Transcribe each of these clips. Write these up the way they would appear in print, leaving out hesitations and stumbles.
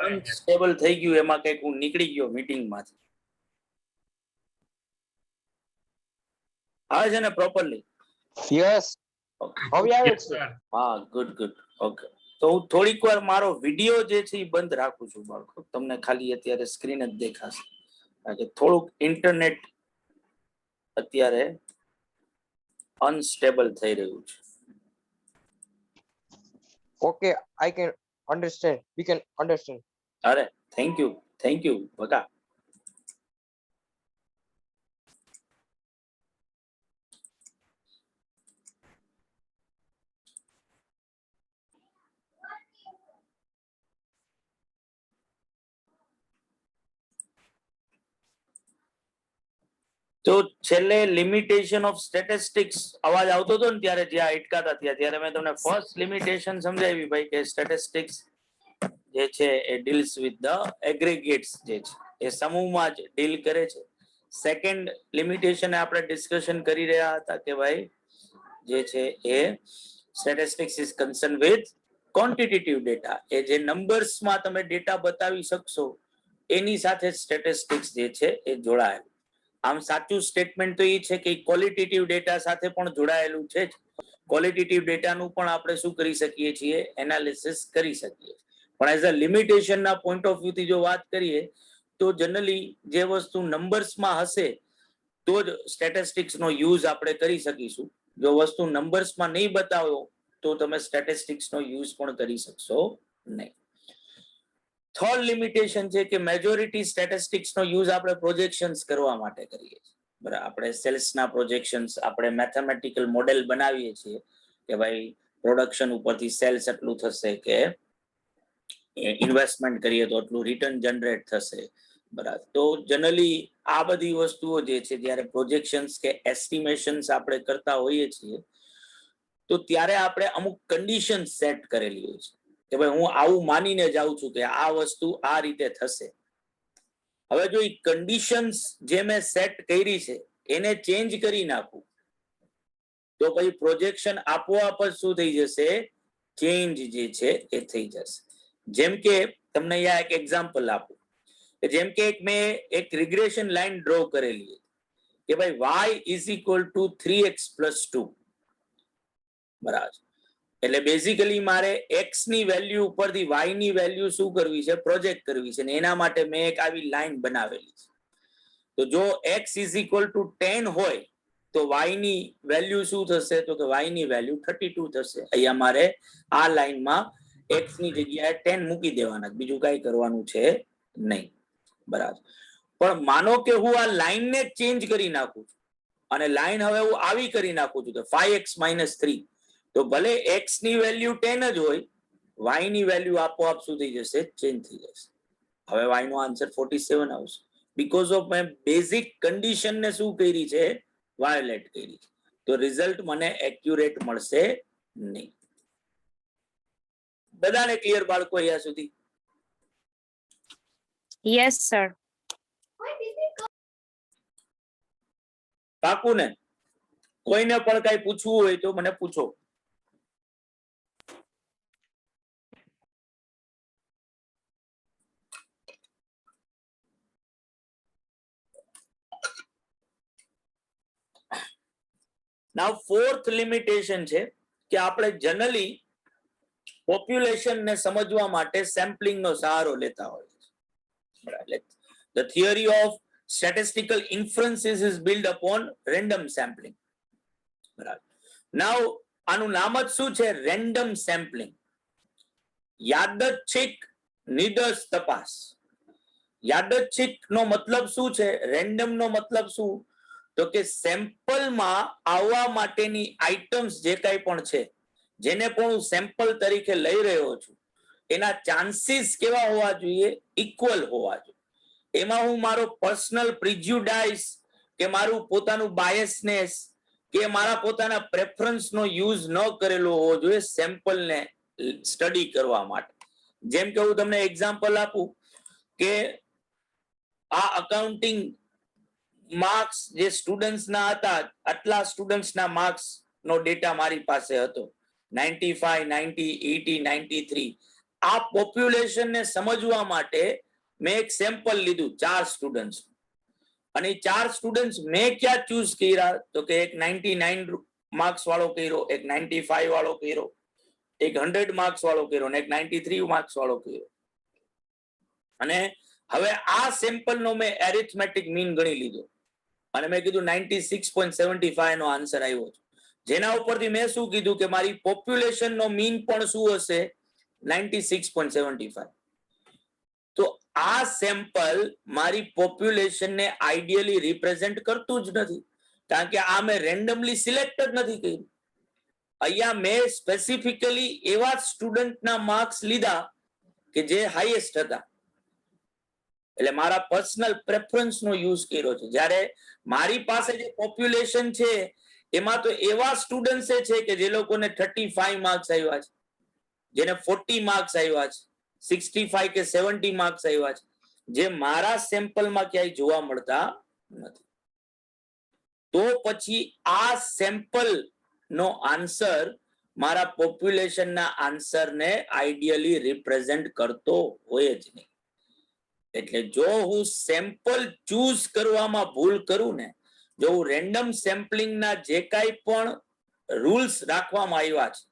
Unstable થઈ ગયું, એમાં કઈક હું નીકળી ગયો મીટિંગમાંથી. આવે છે ને પ્રોપરલી? યસ, હવે આવે છે. હા, ગુડ ગુડ. ઓકે, તો હું થોડીક વાર મારો વિડિયો જે છે એ બંધ રાખું છું બાળકો. તમને ખાલી અત્યારે સ્ક્રીન જ દેખાશે, કારણ કે થોડુંક ઇન્ટરનેટ અત્યારે અનસ્ટેબલ થઈ રહ્યું છે. Okay, I can understand. We can understand. અરે થેન્ક યુ બકા. તો છેલ્લે લિમિટેશન ઓફ સ્ટેટિસ્ટિક્સ અવાજ આવતો હતો ને ત્યારે જ્યાં અટકાતા હતા ત્યારે મેં તમને ફર્સ્ટ લિમિટેશન સમજાવી ભાઈ કે સ્ટેટિસ્ટિક્સ જે છે એ ડીલ્સ વિથ ધ એગ્રીગેટ્સ, જે છે એ સમૂહમાં જ ડીલ કરે છે. સેકન્ડ લિમિટેશન આપણે ડિસ્કશન કરી રહ્યા હતા કે ભાઈ જે છે એ statistics is concern with quantitative data, એ જે નંબર્સમાં તમે ડેટા બતાવી શકશો એની સાથે સ્ટેટિસ્ટિક્સ જે છે એ જોડાયેલું. આમ સાચું સ્ટેટમેન્ટ તો એ છે કે ક્વોલિટેટિવ ડેટા સાથે પણ જોડાયેલું છે. ક્વોલિટેટિવ ડેટાનું પણ આપણે શું કરી શકીએ છીએ, એનાલિસિસ કરી શકીએ. પણ એઝ અ લિમિટેશનના પોઈન્ટ ઓફ વ્યૂથી જો વાત કરીએ તો જનરલી જે વસ્તુ નંબર્સમાં હશે તો જ સ્ટેટિસ્ટિક્સનો યુઝ આપણે કરી શકીશું. જો વસ્તુ નંબર્સમાં નહીં બતાવો તો તમે સ્ટેટિસ્ટિક્સનો યુઝ પણ કરી શકશો નહીં. થર્ડ લિમિટેશન છે કે મેજોરિટી સ્ટેટિસ્ટિક્સનો યુઝ આપણે પ્રોજેક્શન્સ કરવા માટે કરીએ છીએ. બરાબર, આપણે સેલ્સના પ્રોજેક્શન્સ, આપણે મેથેમેટિકલ મોડેલ બનાવીએ છીએ કે ભાઈ પ્રોડક્શન ઉપરથી સેલ્સ એટલું થશે, કે ઇન્વેસ્ટમેન્ટ કરીએ તો એટલું રિટર્ન જનરેટ થશે. બરાબર, તો જનરલી આ બધી વસ્તુઓ જે છે જ્યારે પ્રોજેક્શન્સ કે એસ્ટિમેશન્સ આપણે કરતા હોઈએ છીએ તો ત્યારે આપણે અમુક કન્ડિશન સેટ કરેલી હોય છે કે ભાઈ હું આવું માનીને જાઉં છું કે આ વસ્તુ આ રીતે થશે. હવે જો એ કન્ડિશન્સ જે મેં સેટ કરી છે એને ચેન્જ કરી નાખું તો પછી પ્રોજેક્શન આપોઆપ જ શું થઈ જશે, ચેન્જ જે છે એ થઈ જશે. જેમ કે તમને અહીંયા એક એક્ઝામ્પલ આપું, જેમ કે મેં એક રિગ્રેશન લાઈન ડ્રો કરેલી કે ભાઈ y is equal to 3x plus 2. બરાબર, એટલે બેઝિકલી મારે x ની વેલ્યુ ઉપરથી y ની વેલ્યુ શું કરવી છે, પ્રોજેક્ટ કરવી છે, ને એના માટે મેં એક આવી લાઈન બનાવેલી છે. તો જો x ઇઝ ઇક્વલ ટુ 10 હોય તો y ની વેલ્યુ શું થશે, તો કે y ની વેલ્યુ 32 થશે. અહીંયા મારે આ લાઈનમાં x ની જગ્યાએ 10 મૂકી દેવાના, બીજું કઈ કરવાનું છે નહીં. બરાબર, પણ માનો કે હું આ લાઈનને ચેન્જ કરી નાખું છું અને લાઈન હવે હું આવી કરી નાખું છું કે 5x - 3, તો ભલે x ની વેલ્યુ 10 જ હોય, y ની વેલ્યુ આપોઆપ શું થઈ જશે, ચેન્જ થઈ જશે. હવે y નો આન્સર 47 આવશે, બીકોઝ ઓફ મેં બેઝિક કન્ડિશન ને શું કરી છે, વાયોલેટ કરી છે. તો રિઝલ્ટ મને એક્યુરેટ મળશે નહીં. બધાને ક્લિયર બાળકો અહીંયા સુધી? Yes sir. પાકું ને? કોઈને પણ કઈ પૂછવું હોય તો મને પૂછો. નાઉ ફોર્થ લિમિટેશન છે કે આપણે જનરલી પોપ્યુલેશન ને સમજવા માટે સેમ્પલિંગ નો સહારો લેતા હોઈએ છીએ. The theory of statistical inferences is built upon random sampling. બરાબર, નાઉ આનું નામ જ શું છે, રેન્ડમ સેમ્પલિંગ. યાદચ્છિક નિદર્શ તપાસ. યાદચ્છિક નો મતલબ શું છે, રેન્ડમ નો મતલબ શું, તો કે સેમ્પલમાં આવવા માટેની આઇટમ્સ જે કાંઈ પણ છે, જેને પણ હું સેમ્પલ તરીકે લઈ રહ્યો છું, એના ચાન્સીસ કેવા હોવા જોઈએ, ઇક્વલ હોવા જોઈએ. એમાં હું મારો પર્સનલ પ્રિજ્યુડાઇસ કે મારું પોતાનું બાયસનેસ કે મારા પોતાના પ્રેફરન્સનો યુઝ ન કરેલો હોવો જોઈએ સેમ્પલને સ્ટડી કરવા માટે. જેમ કે હું તમને એક્ઝામ્પલ આપું કે આ અકાઉન્ટિંગ માર્ક્સ જે સ્ટુડન્ટ્સના હતા, આટલા સ્ટુડન્ટ્સના માર્ક્સ નો ડેટા મારી પાસે હતો, 95, 90, 80, 93. આ પોપ્યુલેશન ને સમજવા માટે મેં એક સેમ્પલ લીધું 4 સ્ટુડન્ટ્સ, અને 4 સ્ટુડન્ટ્સ મેં ક્યાં ચૂઝ કર્યા તો કે એક 99 માર્ક્સ વાળો કર્યો, એક 95 વાળો કર્યો, એક 100 માર્ક્સ વાળો કર્યો અને એક 93 માર્ક્સ વાળો કર્યો. અને હવે આ સેમ્પલ નો મેં એરિથમેટિક મીન ગણી લીધો અને મેં કીધું 96.75 નો આન્સર આવ્યો છે. જેના ઉપરથી મેં શું કીધું કે મારી પોપ્યુલેશન નો મીન પણ શું હશે 96.75. તો આ સેમ્પલ મારી પોપ્યુલેશન ને આઈડિયલી રિપ્રેઝેન્ટ કરતું જ નથી, કારણ કે આ મેં રેન્ડમલી સિલેક્ટ જ નથી કર્યું. અહીંયા મેં સ્પેસિફિકલી એવા સ્ટુડન્ટના માર્ક્સ લીધા કે જે હાઈએસ્ટ હતા, એટલે મારા પર્સનલ પ્રેફરન્સ નો યુઝ કર્યો છે. જ્યારે મારી પાસે જે પોપ્યુલેશન છે એમાં તો એવા સ્ટુડન્ટ્સ છે કે જે લોકોને 35 માર્ક્સ આવ્યા છે, જેને 40 માર્ક્સ આવ્યા છે, 65 કે 70 માર્ક્સ આવ્યા છે, જે મારા સેમ્પલમાં ક્યાંય જોવા મળતા નથી. તો પછી આ સેમ્પલ નો આન્સર મારા પોપ્યુલેશનના આન્સરને આઈડિયલી રિપ્રેઝેન્ટ કરતો હોય જ નહીં. એટલે જો હું સેમ્પલ ચૂઝ કરવામાં ભૂલ કરું ને, જો હું રેન્ડમ સેમ્પલિંગના જે કાંઈ પણ રૂલ્સ રાખવામાં આવ્યા છે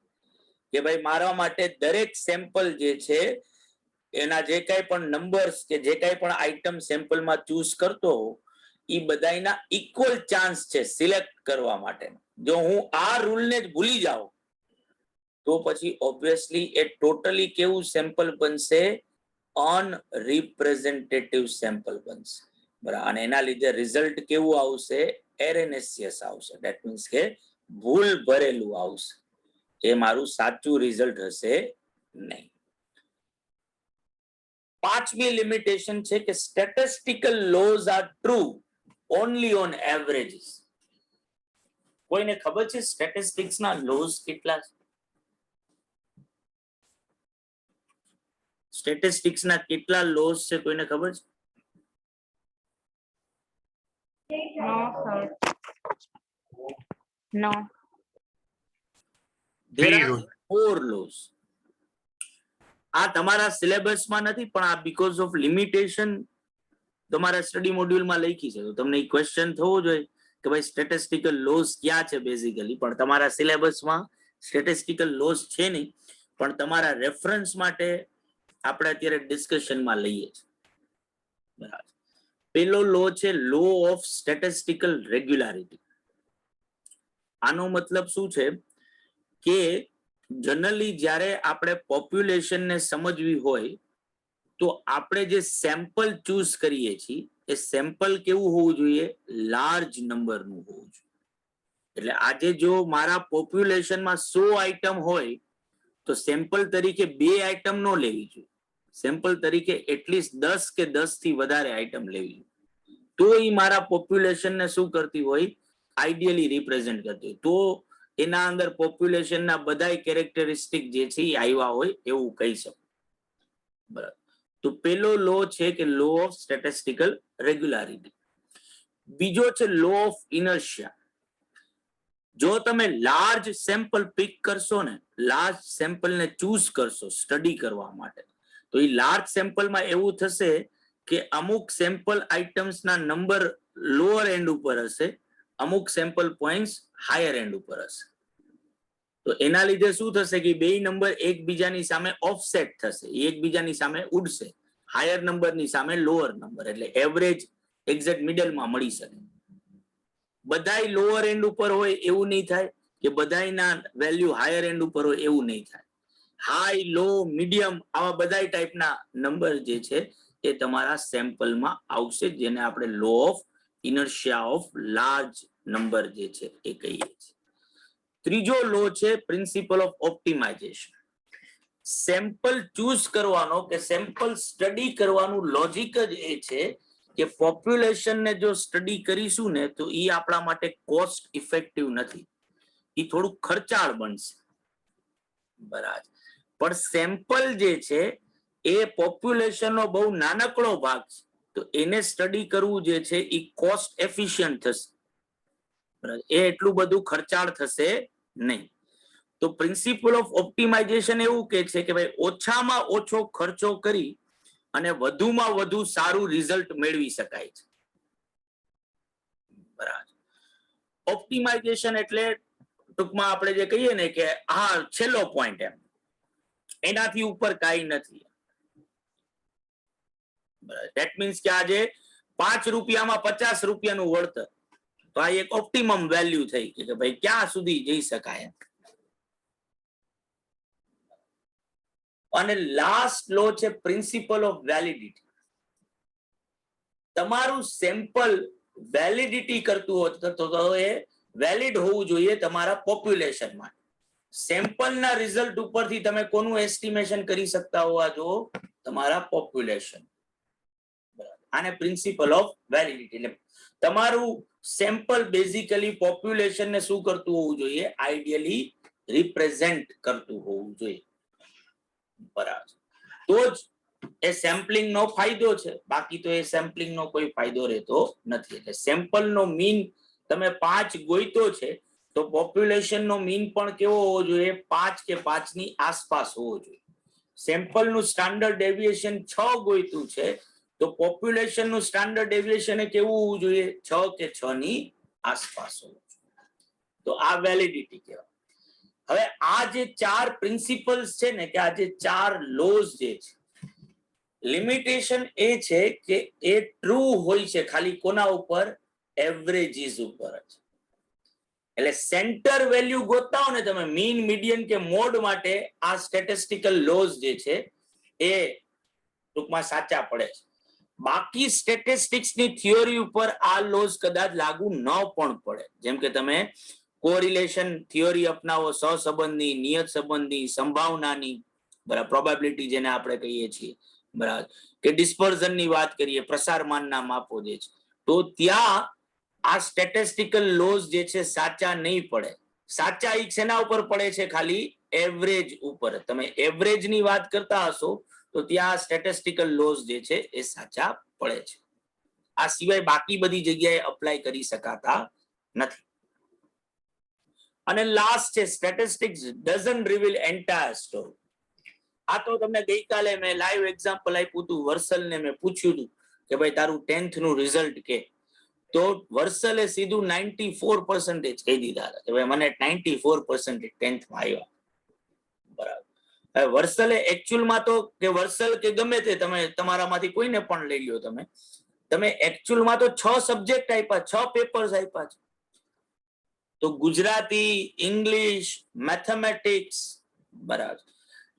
કે ભાઈ મારા માટે દરેક સેમ્પલ જે છે એના જે કાંઈ પણ નંબર્સ કે જે કાંઈ પણ આઈટમ સેમ્પલમાં ચૂઝ કરતો હોઉં એ બધાના ઇક્વલ ચાન્સ છે સિલેક્ટ કરવા માટે. જો હું આ રૂલને જ ભૂલી જાઉં તો પછી ઓબ્વિયસલી એ ટોટલી કેવું સેમ્પલ બનશે, અનરિપ્રેઝેન્ટેટિવ સેમ્પલ બનશે, બરાબર. અને એના લીધે રિઝલ્ટ કેવું આવશે, એરેનેસિયસ આવશે. ધેટ મીન્સ કે ભૂલ ભરેલું આવશે, એ મારું સાચું રિઝલ્ટ હશે નહીં. પાંચમી લિમિટેશન છે કે statistical laws are true only on averages. કોઈને ખબર છે સ્ટેટિસ્ટિક્સ ના લોઝ કેટલા છે? સ્ટેટિસ્ટિક્સ ના કેટલા લોઝ છે કોઈને ખબર છે? No, sir. No. There are 4 laws. આ તમારા સિલેબસમાં નથી, પણ આ બીકોઝ ઓફ લિમિટેશન તમારા સ્ટડી મોડ્યુલમાં લખી છે. તો તમને એ ક્વેશ્ચન થવો જોઈએ કે ભાઈ સ્ટેટિસ્ટિકલ લોઝ ક્યાં છે બેઝિકલી, પણ તમારા સિલેબસમાં સ્ટેટિસ્ટિકલ લોઝ છે નહીં, પણ તમારા રેફરન્સ માટે આપણે અત્યારે ડિસ્કશનમાં લઈએ છીએ, બરાબર. પેલો લો છે લો ઓફ સ્ટેટિસ્ટિકલ રેગ્યુલારિટી. આનો મતલબ શું છે કે જનરલી જ્યારે આપણે પોપ્યુલેશનને સમજવી હોય તો આપણે જે સેમ્પલ ચૂઝ કરીએ છીએ એ સેમ્પલ કેવું હોવું જોઈએ, લાર્જ નંબરનું હોવું જોઈએ. એટલે આજે જો મારા પોપ્યુલેશનમાં 100 આઈટમ હોય તો સેમ્પલ તરીકે 2 આઈટમ ન લેવી જોઈએ, સેમ્પલ તરીકે એટલીસ્ટ 10 કે 10 થી વધારે આઈટમ લેવી જોઈએ. તો એ મારા પોપ્યુલેશનને શું કરતી હોય, આઈડિયલી રિપ્રેઝેન્ટ કરતી હોય. તો એના અંદર પોપ્યુલેશનના બધાય કેરેક્ટરિસ્ટિક જે છે એ આવ્યા હોય એવું કહી શકું, બરાબર. તો પેલો લો છે કે લો ઓફ સ્ટેટિસ્ટિકલ રેગ્યુલારિટી. બીજો છે લો ઓફ ઇનર્શિયા. જો તમે લાર્જ સેમ્પલ પિક કરશો ને, લાર્જ સેમ્પલને ચૂઝ કરશો સ્ટડી કરવા માટે, તો એ લાર્જ સેમ્પલમાં એવું થશે કે અમુક સેમ્પલ આઇટમ્સના નંબર લોઅર એન્ડ ઉપર હશે, અમુક સેમ્પલ પોઈન્ટ્સ હાયર એન્ડ ઉપર હશે. તો એના લીધે શું થશે કે બે નંબર એકબીજાની સામે ઓફસેટ થશે, એકબીજાની સામે ઉડશે, હાયર નંબરની સામે લોઅર નંબર, એટલે એવરેજ એક્ઝેક્ટ મિડલમાં મળી શકે. બધાય લોઅર એન્ડ ઉપર હોય એવું નહીં થાય કે બધાયના વેલ્યુ હાયર એન્ડ ઉપર હોય એવું નહીં થાય. હાઈ, લો, મીડિયમ આવા બધાય ટાઈપના નંબર જે છે એ તમારા સેમ્પલમાં આવશે, જેને આપણે law of inertia of large number જે છે એ કહીએ છીએ. ત્રીજો લો છે principle of optimisation. Sample choose કરવાનો કે સેમ્પલ સ્ટડી કરવાનું લોજિક જ એ છે કે પોપ્યુલેશનને જો સ્ટડી કરીશું ને તો એ આપણા માટે કોસ્ટ ઇફેક્ટિવ નથી, એ થોડું ખર્ચાળ બનશે, બરાબર. પણ સેમ્પલ જે છે એ પોપ્યુલેશનનો બહુ નાનકડો ભાગ છે, તો એને સ્ટડી કરવું જે છે એ કોસ્ટ એફિશિયન્ટ થશે, બરાબર. એ એટલું બધું ખર્ચાળ થશે નહીં. તો પ્રિન્સિપલ ઓફ ઓપ્ટિમાઇઝેશન એવું કે છે કે ભાઈ ઓછામાં ઓછો ખર્ચો કરી અને વધુમાં વધુ સારું રિઝલ્ટ મેળવી શકાય છે. બરાબર. ઓપ્ટિમાઇઝેશન એટલે ટૂંકમાં આપણે જે કહીએ ને કે હા છેલ્લો પોઈન્ટ એમ, એનાથી ઉપર કાંઈ નથી. ધેટ મીન્સ કે આજે 5 રૂપિયામાં 50 રૂપિયાનું વળતર, તો આ એક ઓપ્ટિમમ વેલ્યુ થઈ કે ભાઈ ક્યાં સુધી જઈ શકાય. અને લાસ્ટ લો છે પ્રિન્સિપલ ઓફ વેલિડિટી. તમારું સેમ્પલ વેલિડિટી કરતું હોય તો એ વેલિડ હોવું જોઈએ તમારા પોપ્યુલેશનમાં. સેમ્પલના રિઝલ્ટ ઉપરથી તમે કોનું એસ્ટિમેશન કરી શકતા હોવા જો તમારા પોપ્યુલેશન. આને પ્રિન્સિપલ ઓફ વેલિડિટી એટલે તમારું સેમ્પલ બેઝિકલી પોપ્યુલેશન ને શું કરતું હોવું જોઈએ, આઈડિયલી રિપ્રેઝેન્ટ કરતું હોવું જોઈએ. બરાબર. તો જ એ સેમ્પલિંગ નો ફાયદો છે, બાકી તો એ સેમ્પલિંગ નો કોઈ ફાયદો રહેતો નથી. એટલે સેમ્પલ નો મીન તમે 5 ગોઈતો છે તો પોપ્યુલેશન નો મીન પણ કેવો હોવો જોઈએ, 5 કે 5 ની આસપાસ હોવો જોઈએ. સેમ્પલ નું સ્ટાન્ડર્ડ ડેવિએશન 6 ગોઈતું છે તો પોપ્યુલેશન નું સ્ટાન્ડર્ડ ડેવિએશન એ કેવું હોવું જોઈએ, 6 કે 6 ની આસપાસ હોવું જોઈએ. તો આ વેલિડિટી કહેવાય. હવે આ જે 4 પ્રિન્સિપલ્સ છે ને કે આ જે 4 લોઝ જે છે, લિમિટેશન એ છે કે એ ટ્રુ હોય છે ખાલી કોના ઉપર, એવરેજીસ ઉપર જ. એટલે સેન્ટર વેલ્યુ ગોતતા હો ને તમે મીન, મીડિયન કે મોડ માટે, આ સ્ટેટિસ્ટિકલ લોઝ જે છે એ ટૂંકમાં સાચા પડે છે. બાકી સ્ટેટિસ્ટિક્સ ની થિયોરી ઉપર આ લોઝ કદાચ લાગુ ન પણ પડે. જેમ કે તમે કોરિલેશન થિયોરી અપનાવો, સહસંબંધની, નિયત સંબંધની, સંભાવનાની, બરાબર, પ્રોબેબિલિટી જેને આપણે કહીએ છીએ, બરાબર, કે ડિસ્પર્ઝન ની વાત કરીએ, પ્રસારમાનના માપો જે છે, તો ત્યાં આ સ્ટેટિસ્ટિકલ લોઝ જે છે સાચા નહીં પડે. સાચા એક શેના ઉપર પડે છે, ખાલી એવરેજ ઉપર. તમે એવરેજ ની વાત કરતા હશો તો ત્યાં સ્ટેટિસ્ટિકલ લોઝ જે છે એ સાચા પડે છે. આ સિવાય બાકી બધી જગ્યાએ અપ્લાય કરી શકાતા નથી. અને લાસ્ટ છે statistics doesn't reveal entire story. આ તો તમને ગઈકાલે મેં લાઈવ એક્ઝામ્પલ આપ્યું હતું. વર્સલને મેં પૂછ્યું હતું કે ભાઈ તારું 10th નું રિઝલ્ટ કે, તો વર્સલે સીધું 94% કહી દીધા હતા કે ભાઈ મને 94% 10th માં આવ્યા. બરાબર. હવે વર્સલે એકચ્યુઅલમાં તો કે વર્સલ કે ગમે તે તમે તમારામાંથી કોઈને પણ લઈ લ્યો, તમે એકચ્યુઅલમાં તો 6 સબ્જેક્ટ આપ્યા, 6 પેપર્સ આપ્યા છે. તો ગુજરાતી, ઇંગ્લિશ, મેથેમેટિક્સ, બરાબર,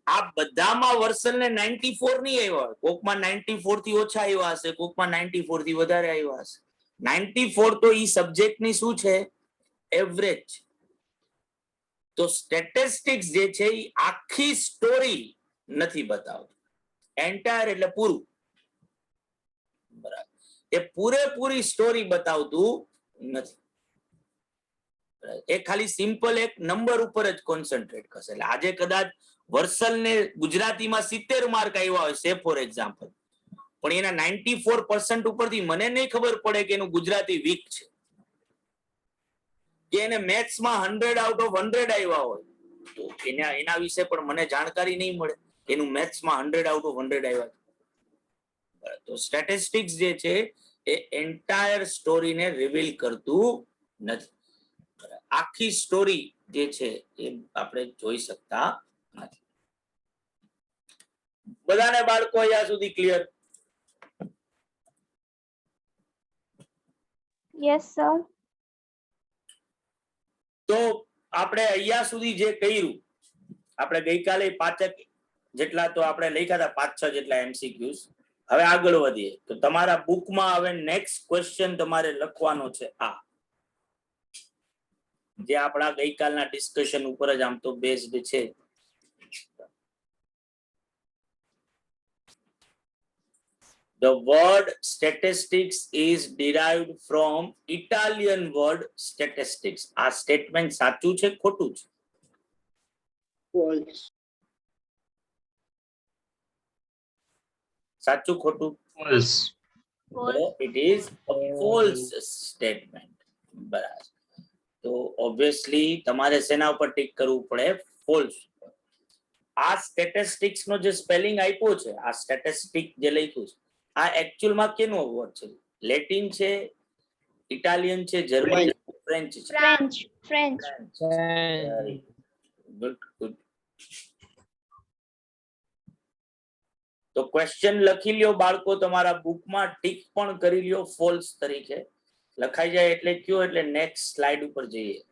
આ બધામાં વર્સલને 94 નહીં આવ્યા. કોકમાં 94 થી ઓછા આવ્યા હશે, કોકમાં 94 થી વધારે આવ્યા હશે. 94 તો ઈ સબ્જેક્ટની શું છે, એવરેજ. તો સ્ટેટિસ્ટિક્સ જે છે એ આખી સ્ટોરી નથી બતાવતું. એન્ટાયર એટલે પૂરું, બરાબર, એ પૂરેપૂરી સ્ટોરી બતાવતું નથી. એ ખાલી સિમ્પલ એક નંબર ઉપર જ કોન્સન્ટ્રેટ કરશે. એટલે આજે કદાચ વર્સલને ગુજરાતીમાં 70 માર્ક આવ્યા હોય છે ફોર એક્ઝામ્પલ, પણ એના 94% ઉપરથી મને નહીં ખબર પડે કે એનું ગુજરાતી વીક છે, કે એને મેથ્સમાં 100 આઉટ ઓફ 100 આવ્યા હોય તો એના વિશે પણ મને જાણકારી નહીં મળે કે એનું મેથ્સમાં 100 આઉટ ઓફ 100 આવ્યા. તો સ્ટેટિસ્ટિક્સ જે છે એ એન્ટાયર સ્ટોરીને રિવીલ કરતું નથી. આખી સ્ટોરી જે છે એ આપણે જોઈ શકતા નથી. બધાને બાળકો અહીંયા સુધી ક્લિયર? Yes, sir. તો આપણે અહીંયા સુધી જે કર્યું, આપણે ગઈકાલે 5 જેટલા તો આપણે લખ્યા હતા, 5-6 જેટલા MCQs. હવે આગળ વધીએ તો તમારા બુકમાં હવે નેક્સ્ટ ક્વેશ્ચન તમારે લખવાનો છે આ, જે આપણા ગઈકાલના ડિસ્કશન ઉપર જ આમ તો બેઝડ છે. The word statistics is derived from Italian word statistics. આ સ્ટેટમેન્ટ સાચું છે ખોટું છે? False. સાચું ખોટું? False. So it is a false statement. બરાબર. તો ઓબ્વિયસલી તમારે શેના ઉપર ટીક કરવું પડે? ફોલ્સ. આ સ્ટેટિસ્ટિક્સ નો જે સ્પેલિંગ આપ્યો છે, આ સ્ટેટિસ્ટિક જે લખ્યું છે, આ એકચ્યુઅલમાં કેનો વર્ડ છે? લેટિન છે, ઇટાલિયન છે, જર્મન છે, ફ્રેન્ચ છે? French. Good good. તો ક્વેશ્ચન લખી લ્યો બાળકો, તમારા બુકમાં ટીક પણ કરી લ્યો ફોલ્સ તરીકે. લખાઈ જાય એટલે કયો, એટલે નેક્સ્ટ સ્લાઇડ ઉપર જઈએ.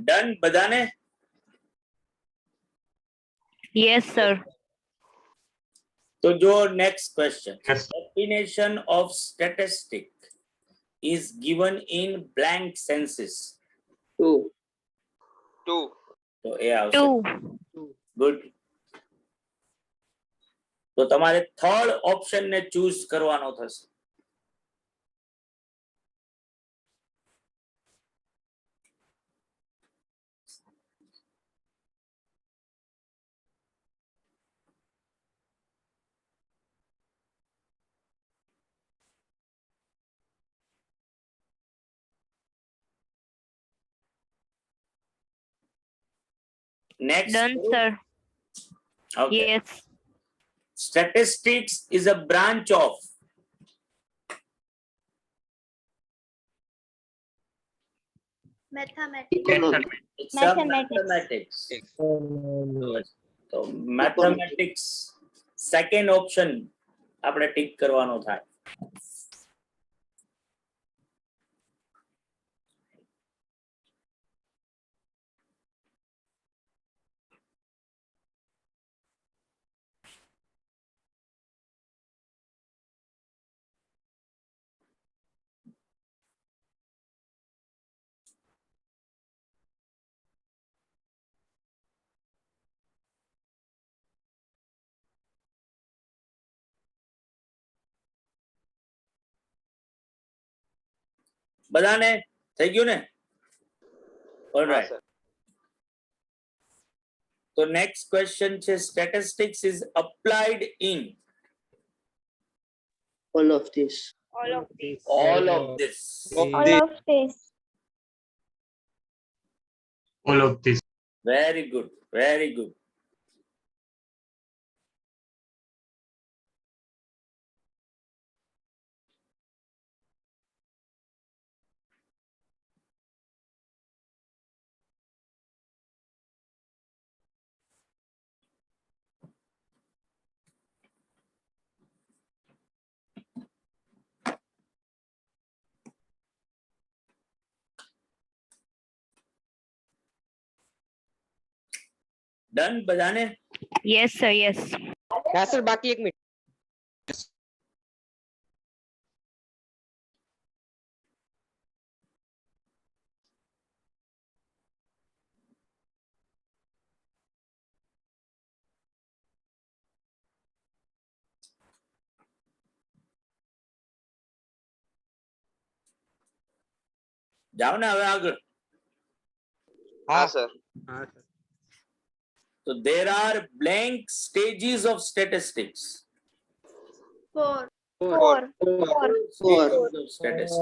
ડન બધાને? Yes, sir. તો જો next question, definition of statistic is given in blank senses. Two. તો એ આવશે. 2. ગુડ. તો તમારે થર્ડ ઓપ્શન ને ચૂઝ કરવાનો થશે. Next. Done, sir. Okay. Yes. Statistics is a branch of Mathematics. it's a mathematics. તો mathematics સેકન્ડ ઓપ્શન આપણે tick કરવાનો થાય. બધાને થઈ ગયું ને? ઓલરાઈટ. તો નેક્સ્ટ ક્વેશ્ચન છે, statistics is applied in All of this. All of this. all of this. All of this. All of this. Very good, very good. Done બધાને? Yes, sir. Yes. હા સર, બાકી 1 minute. જાઓ ને હવે આગળ. હા sir. So there are blank stages of statistics. 4. Stages of statistics.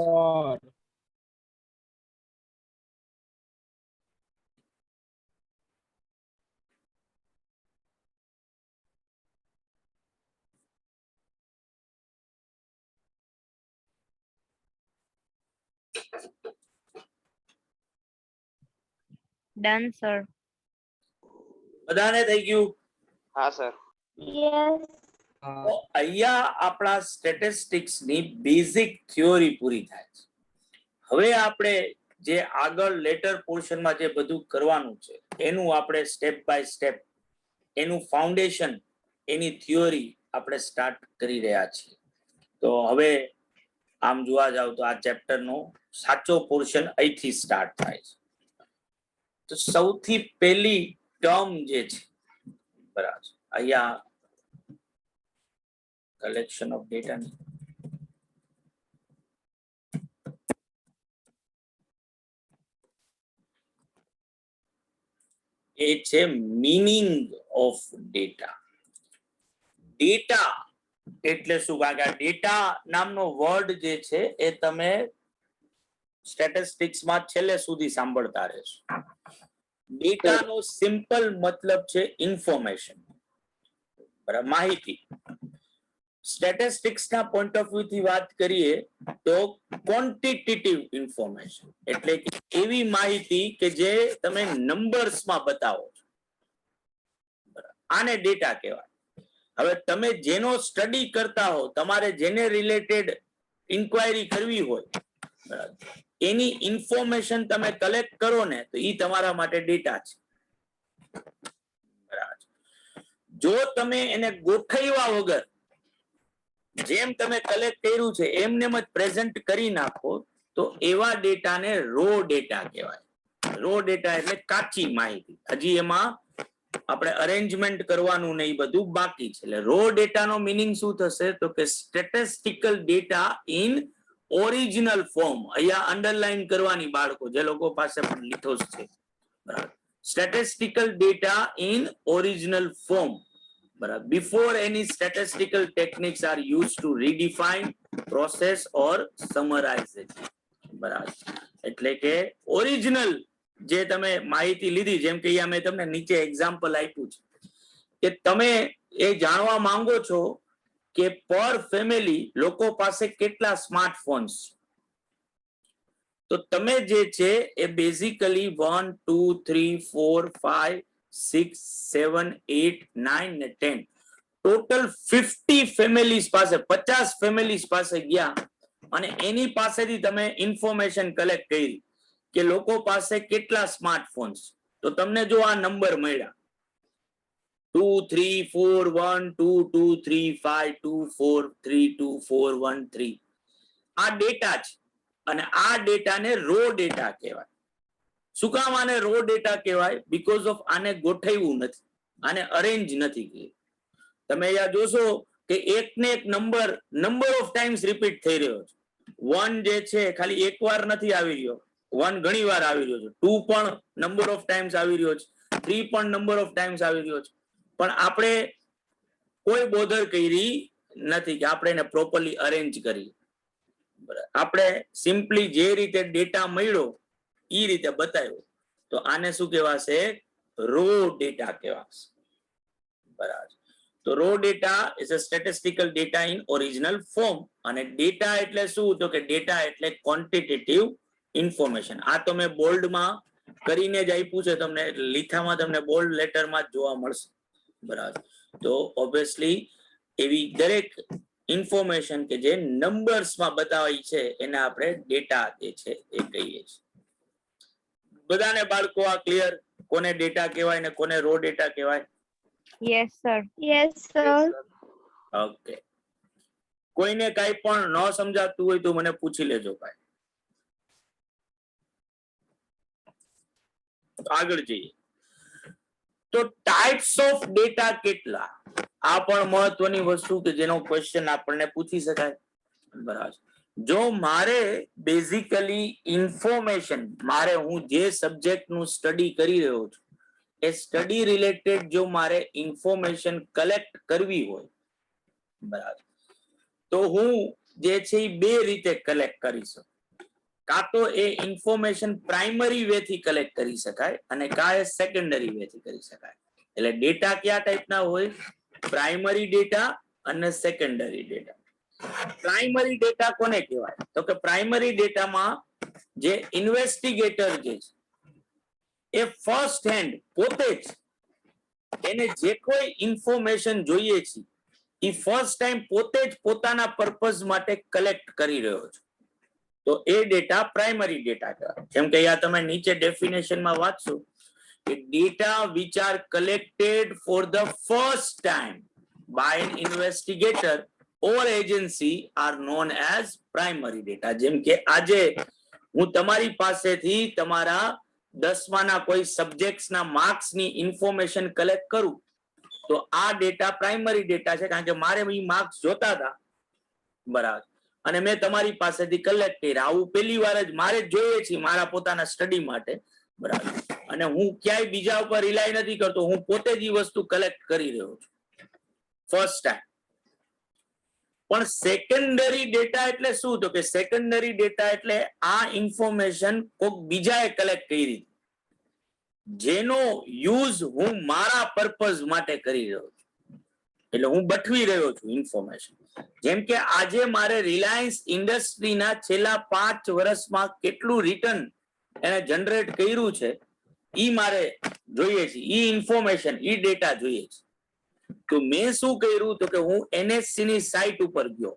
Done, sir. બધાને થઈ ગયું? હા સર. Yes. તો અહીંયા આપણા સ્ટેટિસ્ટિક્સ ની બેઝિક થિયોરી પૂરી થાય છે. હવે આપણે જે આગળ લેટર પોર્શનમાં જે બધું કરવાનું છે એનું આપણે સ્ટેપ બાય સ્ટેપ એનું ફાઉન્ડેશન એની થિયોરી આપણે સ્ટાર્ટ કરી રહ્યા છીએ. તો હવે આમ જોવા જાવ તો આ ચેપ્ટરનો સાચો પોર્શન અહીંથી સ્ટાર્ટ થાય છે. તો સૌથી પહેલી ટર્મ જે છે બરાબર અહીંયા કલેક્શન ઓફ ડેટા એ છે મીનિંગ ઓફ ડેટા. ડેટા એટલે શું? કારણ કે ડેટા નામનો વર્ડ જે છે એ તમે સ્ટેટિસ્ટિક્સમાં છેલ્લે સુધી સાંભળતા રહેશો. ડેટાનો સિમ્પલ મતલબ છે ઇન્ફોર્મેશન, બરાબર, માહિતી. સ્ટેટિસ્ટિક્સના પોઈન્ટ ઓફ વ્યૂ થી વાત કરીએ તો ક્વોન્ટિટેટિવ ઇન્ફોર્મેશન એટલે કે એવી માહિતી કે જે તમે નંબર્સમાં બતાવો છો, આને ડેટા કહેવાય. હવે તમે જેનો સ્ટડી કરતા હો, તમારે જેને રિલેટેડ ઇન્ક્વાયરી કરવી હોય, બરાબર, એની ઇન્ફોર્મેશન તમે કલેક્ટ કરો ને તો એ તમારા માટે ડેટા છે. બરાબર. જો તમે એને ગોઠવ્યા વગર જેમ તમે કલેક્ટ કર્યું છે એમને જ પ્રેઝન્ટ કરી નાખો તો એવા ડેટાને રો ડેટા કહેવાય. રો ડેટા એટલે કાચી માહિતી, હજી એમાં આપણે અરેન્જમેન્ટ કરવાનું ને એ બધું બાકી છે. એટલે રો ડેટાનો મિનિંગ શું થશે તો કે statistical data in original form. અહીંયા અંડરલાઈન કરવાની બાળકો, જે લોકો પાસે પણ લીધો છે, બરાબર. Statistical data in original form, બરાબર. Before any statistical techniques are use to redefine, process or summarise it, બરાબર. એટલે કે ઓરિજિનલ જે તમે માહિતી લીધી, જેમ કે અહીંયા મેં તમને નીચે એક્ઝામ્પલ આપ્યું છે કે તમે એ જાણવા માંગો છો કે પર ફેમિલી લોકો પાસે કેટલા સ્માર્ટફોન્સ, તો તમે જે છે એ બેઝિકલી 1 2 3 4 5 6 7 8 9 ને 10 ટોટલ 50 ફેમિલીઝ પાસે, 50 ફેમિલીઝ પાસે ગયા અને એની પાસેથી તમે ઇન્ફોર્મેશન કલેક્ટ કરી કે લોકો પાસે કેટલા સ્માર્ટફોન્સ. તો તમને જો આ નંબર મળ્યા 2 3 4 1 2 2 3 5 2 4 3 2 4 1 3, આ ડેટા છે અને આ ડેટાને રો ડેટા કહેવાય. શું કામ આને રો ડેટા કહેવાય? બીકોઝ ઓફ આને ગોઠવ્યું નથી, આને અરેન્જ નથી કર્યું. તમે અહીંયા જોશો કે એક ને એક નંબર ઓફ ટાઈમ્સ રિપીટ થઈ રહ્યો છે. 1 જે છે ખાલી એક વાર નથી આવી રહ્યો, 1 ઘણી વાર આવી રહ્યો છે, 2 પણ નંબર ઓફ ટાઈમ્સ આવી રહ્યો છે, 3 પણ નંબર ઓફ ટાઈમ્સ આવી રહ્યો છે. પણ આપણે કોઈ બોધર કરી નથી કે આપણે એને પ્રોપરલી અરેન્જ કરી. આપણે સિમ્પલી જે રીતે ડેટા મળ્યો એ રીતે બતાવ્યો, તો આને શું કહેવાશે? રો ડેટા કહેવાશે, બરાબર. તો raw data is a statistical data in original form. અને ડેટા એટલે શું? તો કે ડેટા એટલે ક્વોન્ટિટેટિવ ઇન્ફોર્મેશન. આ તો મેં બોલ્ડમાં કરીને જ આપ્યું છે તમને, લીખામાં તમને બોલ્ડ લેટરમાં જ જોવા મળશે, બરાબર. તો ઓબ્વિયસલી એવી દરેક ઇન્ફોર્મેશન કે જે નંબર્સમાં બતાવાય છે એને આપણે ડેટા જે છે એ કહીએ છીએ. બધાને બાળકો આ ક્લિયર? કોને ડેટા કહેવાય ને કોને રો ડેટા કહેવાય? Yes, sir. Yes, sir. Okay. કોઈને કાંઈ પણ ન સમજાતું હોય તો મને પૂછી લેજો ભાઈ. આગળ જઈએ તો ટાઈપ્સ ઓફ ડેટા કેટલા? આ પણ મહત્વની વસ્તુ કે જેનો ક્વેશ્ચન આપણને પૂછી શકાય, બરાબર. જો મારે બેઝિકલી ઇન્ફોર્મેશન, હું જે સબ્જેક્ટ નું સ્ટડી કરી રહ્યો છું એ સ્ટડી રિલેટેડ જો મારે ઇન્ફોર્મેશન કલેક્ટ કરવી હોય, બરાબર, તો હું જે છે એ બે રીતે કલેક્ટ કરી શકું. કાં તો એ ઇન્ફોર્મેશન પ્રાઇમરી વે થી કલેક્ટ કરી શકાય અને કાં એ સેકન્ડરી વે થી કરી શકાય. એટલે ડેટા કયા ટાઈપના હોય? પ્રાઇમરી ડેટા અને સેકન્ડરી ડેટા. પ્રાઇમરી ડેટા કોને કહેવાય? તો કે પ્રાઇમરી ડેટામાં જે ઇન્વેસ્ટિગેટર જે છે એ ફર્સ્ટ હેન્ડ પોતે જ એને જે કોઈ ઇન્ફોર્મેશન જોઈએ છે એ ફર્સ્ટ ટાઈમ પોતે જ પોતાના પર્પઝ માટે કલેક્ટ કરી રહ્યો છે, તો એ ડેટા પ્રાઇમરી ડેટા કહેવાય. જેમ કે અહીંયા તમે નીચે ડેફિનેશનમાં વાંચશો કે data which are collected for the first time by an investigator or agency are known as primary data. જેમ કે આજે હું તમારી પાસેથી તમારા 10માના કોઈ સબ્જેક્ટ્સના માર્ક્સની ઇન્ફોર્મેશન કલેક્ટ કરું તો આ ડેટા પ્રાઇમરી ડેટા છે, કારણ કે મારે એ માર્ક્સ જોતા હતા, બરાબર, અને મેં તમારી પાસેથી કલેક્ટ કર્યા. આવું પહેલી વાર જ મારે જ જોઈએ છે મારા પોતાના સ્ટડી માટે, બરાબર, અને હું ક્યાંય બીજા ઉપર રિલાય નથી કરતો, હું પોતે જ એ વસ્તુ કલેક્ટ કરી રહ્યો છું ફર્સ્ટ ટાઈમ. પણ સેકન્ડરી ડેટા એટલે શું? તો કે સેકન્ડરી ડેટા એટલે આ ઇન્ફોર્મેશન કોઈક બીજાએ કલેક્ટ કરી, જેનો યુઝ હું મારા પર્પઝ માટે કરી રહ્યો છું, એટલે હું બઠવી રહ્યો છું ઇન્ફોર્મેશન. જેમ કે આજે મારે રિલાયન્સ ઇન્ડસ્ટ્રીના છેલ્લા 5 વર્ષમાં કેટલું રિટર્ન એને જનરેટ કર્યું છે ઈ મારે જોઈએ છે, ઈ ઇન્ફોર્મેશન, ઈ ડેટા જોઈએ છે. તો મેં શું કર્યું? તો કે હું એનએસસી ની સાઇટ ઉપર ગયો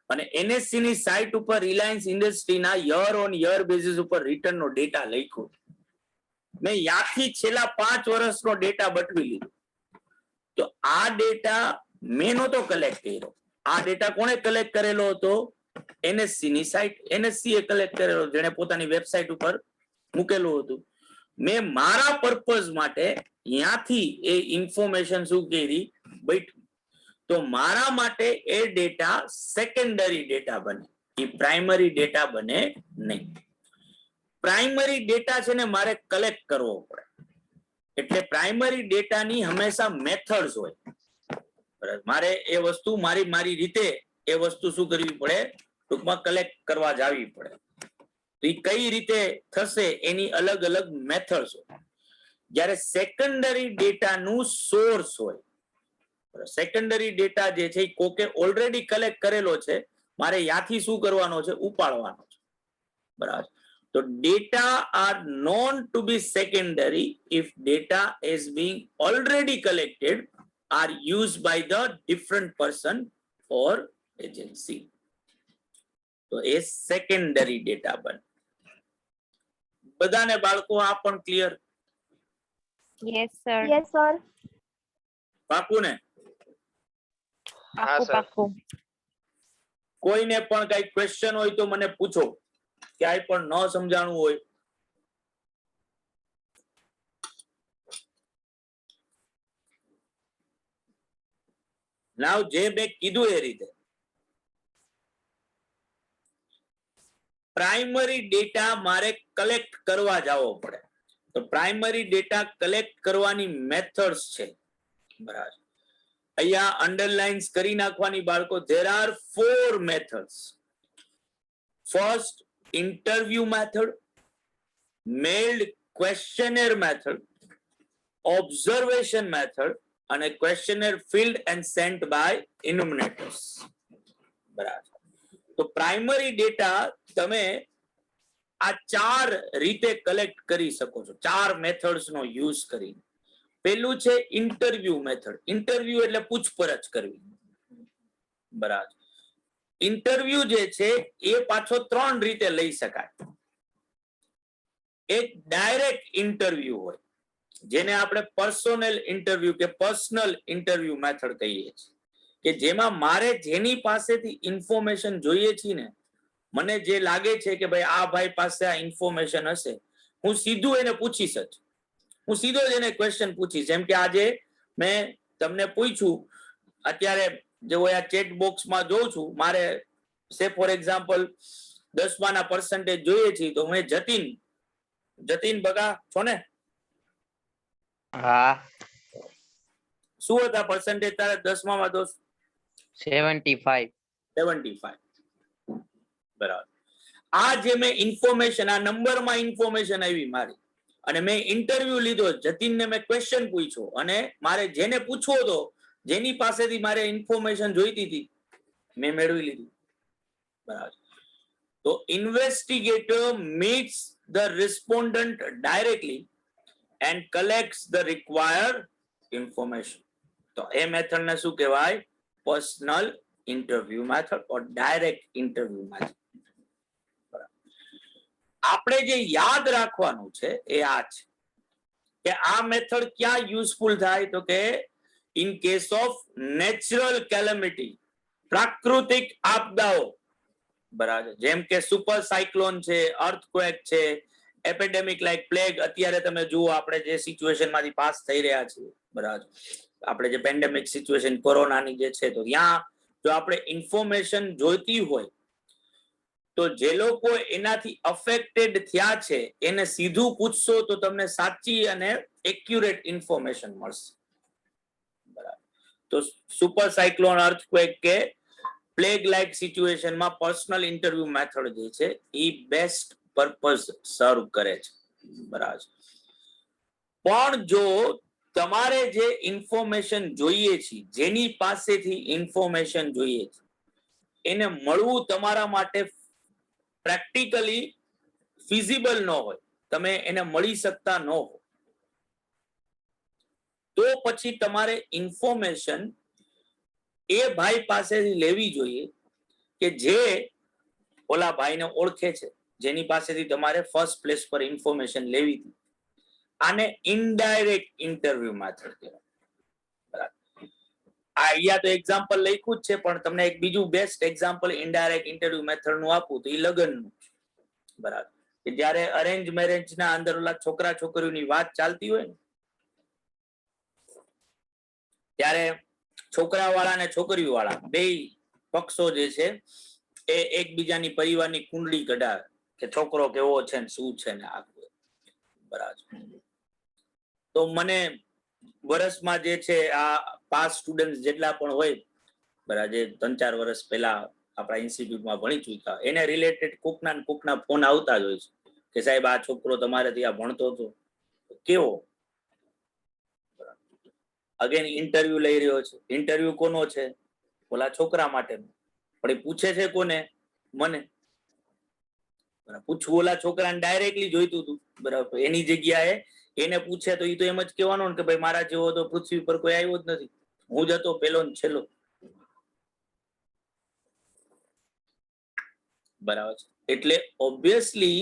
અને એનએસસી ની સાઇટ ઉપર રિલાયન્સ ઇન્ડસ્ટ્રીના યર ઓન યર બેઝિસ ઉપર રિટર્નનો ડેટા લખ્યો. મેં યાથી છેલ્લા 5 વર્ષનો ડેટા બટવી લીધો. તો આ ડેટા મેં નહોતો કલેક્ટ કર્યો. આ ડેટા કોણે કલેક્ટ કરેલો હતો? એનએસસી ની સાઇટ, એનએસસી એ કલેક્ટ કરેલો, જેણે પોતાની વેબસાઇટ ઉપર મૂકેલું હતું. મેં મારા પર્પઝ માટે ત્યાંથી એ ઇન્ફોર્મેશન શું કરી બેઠું. તો મારા માટે એ ડેટા સેકન્ડરી ડેટા બને, એ પ્રાઇમરી ડેટા બને નહીં. પ્રાઇમરી ડેટા છે ને મારે કલેક્ટ કરવો પડે, એટલે પ્રાઇમરી ડેટાની હંમેશા મેથડ્સ હોય. બરાબર, મારે એ વસ્તુ મારી રીતે એ વસ્તુ શું કરવી પડે? ટૂંકમાં કલેક્ટ કરવા જવી પડે. તો એ કઈ રીતે થશે એની અલગ અલગ મેથડ્સ હોય. જ્યારે સેકન્ડરી ડેટાનું સોર્સ હોય, સેકન્ડરી ડેટા જે છે એ કોકે ઓલરેડી કલેક્ટ કરેલો છે, મારે યાથી શું કરવાનો છે? ઉપાડવાનો છે, બરાબર. તો data are known to be secondary if data is being already collected are used by the different person or agency. તો એ સેકન્ડરી ડેટા બને. બધાને બાળકો આ પણ clear? Yes, sir. Yes, sir. પાકું ને? પાક્કું, sir. પાક્કું. કોઈને પણ કઈ ક્વેશ્ચન હોય તો મને પૂછો, ક્યાંય પણ ન સમજાણું હોય. નાવ જે મેં કીધું એ રીતે પ્રાઇમરી ડેટા મારે કલેક્ટ કરવા જવો પડે. તો પ્રાઇમરી ડેટા કલેક્ટ કરવાની મેથડ્સ છે, બરાબર. અહીંયા અંડરલાઇન્સ કરી નાખવાની બાળકો. there are 4 methods. First, interview method, mailed questionnaire method, observation method અને questionnaire filled and sent by enumerators. બરાબર. તો પ્રાઇમરી ડેટા તમે આ 4 રીતે કલેક્ટ કરી શકો છો, 4 મેથડ્સ નો યુઝ કરીને. પેલું છે ઇન્ટરવ્યુ મેથડ. ઇન્ટરવ્યુ એટલે પૂછપરછ કરવી, બરાબર. ઇન્ટરવ્યુ જે છે એ પાછો 3 રીતે લઈ શકાય. એક ડાયરેક્ટ ઇન્ટરવ્યુ હોય, જેને આપણે પર્સોનલ ઇન્ટરવ્યુ કે પર્સનલ ઇન્ટરવ્યુ મેથડ કહીએ છીએ, કે જેમાં મારે જેની પાસેથી ઇન્ફોર્મેશન જોઈએ છે ને, મને જે લાગે છે કે ભાઈ આ ભાઈ પાસે આ ઇન્ફોર્મેશન હશે, હું સીધું એને પૂછીશ જ. હું સીધો જ એને ક્વેશ્ચન પૂછીશ. જેમ કે આજે મેં તમને પૂછ્યું, અત્યારે જો આ ચેટ બોક્સમાં જોઉં છું, મારે સે ફોર એક્ઝામ્પલ 10માના પર્સન્ટેજ જોઈએ છે, તો હું જતીન બગા છો ને? હા. શું હતા પર્સન્ટેજ તારે 10મામાં દોસ્ત? 75. 75, બરાબર. આ જે મેં ઇન્ફોર્મેશન, આ નંબરમાં ઇન્ફોર્મેશન આવી મારી, અને મેં ઇન્ટરવ્યુ લીધો, જતીનને મેં ક્વેશ્ચન પૂછ્યો, અને મારે જેને પૂછવો હતો, જેની પાસેથી મારે ઇન્ફોર્મેશન જોઈતી હતી, મેં મેળવી લીધી, બરાબર. તો investigator meets the respondent directly and collects the required information. તો એ મેથડ ને શું કહેવાય? પર્સનલ ઇન્ટરવ્યુ મેથડ ઓર ડાયરેક્ટ ઇન્ટરવ્યુ મેથડ. આપણે જે યાદ રાખવાનું છે એ આ છે કે આ મેથડ ક્યાં યુઝફુલ થાય તો કે ઇન કેસ ઓફ નેચરલ કેલેમિટી, પ્રાકૃતિક આપદાઓ, બરાબર, જેમ કે સુપર સાયક્લોન છે, અર્થક્વેક છે, એપિડેમિક લાઈક પ્લેગ. અત્યારે તમે જુઓ આપણે જે સિચ્યુએશન માંથી પાસ થઈ રહ્યા છીએ, બરાબર, આપણે જે પેન્ડેમિક સિચ્યુએશન કોરોનાની જે છે, તો ત્યાં જો આપણે ઇન્ફોર્મેશન જોઈતી હોય તો જે લોકો એનાથી અફેક્ટેડ થયા છે એને સીધું પૂછશો તો તમને સાચી અને એક્યુરેટ ઇન્ફોર્મેશન મળશે, બરાબર. તો સુપર સાયક્લોન, અર્થક્વેક કે પ્લેગ લાઇક સિચ્યુએશનમાં પર્સનલ ઇન્ટરવ્યુ મેથડ જે છે એ બેસ્ટ પર્પઝ સર્વ કરે છે, બરાબર. પણ જો તમારે જે ઇન્ફોર્મેશન જોઈએ છે, જેની પાસેથી ઇન્ફોર્મેશન જોઈએ છે, એને મળવું તમારા માટે પ્રેક્ટિકલી ફિઝિબલ ન હોય, તમે એને મળી શકતા ન હો, તો પછી તમારે ઇન્ફોર્મેશન એ ભાઈ પાસેથી લેવી જોઈએ કે જે ઓલા ભાઈને ઓળખે છે, જેની પાસેથી તમારે ફર્સ્ટ પ્લેસ પર ઇન્ફોર્મેશન લેવી હતી. આને ઇનડાયરેક્ટ ઇન્ટરવ્યુ મેથડ કહેવાય, બરાબર. અહીંયા તો એક્ઝામ્પલ લખ્યું જ છે, પણ તમને એક બીજું best example indirect interview method નું આપું તો એ લગ્નનું, બરાબર. કે જ્યારે અરેન્જ મેરેજ ના અંદર ઓલા છોકરા છોકરીઓની વાત ચાલતી હોય ને, ત્યારે છોકરા વાળા અને છોકરી વાળા બે પક્ષો જે છે એ એકબીજાની પરિવારની કુંડળી કઢાવે કે છોકરો કેવો છે ને શું છે ને આખું, બરાબર. તો મને વર્ષમાં જે છે આ પાસ સ્ટુડન્ટ જેટલા પણ હોય, બરાબર, જે 3-4 વર્ષ પહેલા આપણા ઇન્સ્ટિટ્યૂટમાં ભણી ચૂક્યા, એને રિલેટેડ કોકના ફોન આવતા જ હોય છે કે સાહેબ આ છોકરો તમારે ત્યાં ભણતો હતો, કેવો. અગેન ઇન્ટરવ્યુ લઈ રહ્યો છે. ઇન્ટરવ્યુ કોનો છે? ઓલા છોકરા માટેનો. પણ એ પૂછે છે કોને? મને. પૂછવું ઓલા છોકરાને ડાયરેક્ટલી જોઈતું હતું, બરાબર. એની જગ્યાએ એને પૂછે તો એ તો એમ જ કહેવાનું કે ભાઈ મારા જેવો તો પૃથ્વી પર કોઈ આવ્યો જ નથી, હું જ હતો પેલો ને છેલ્લો, બરાબર છે. એટલે ઓબ્વિયસલી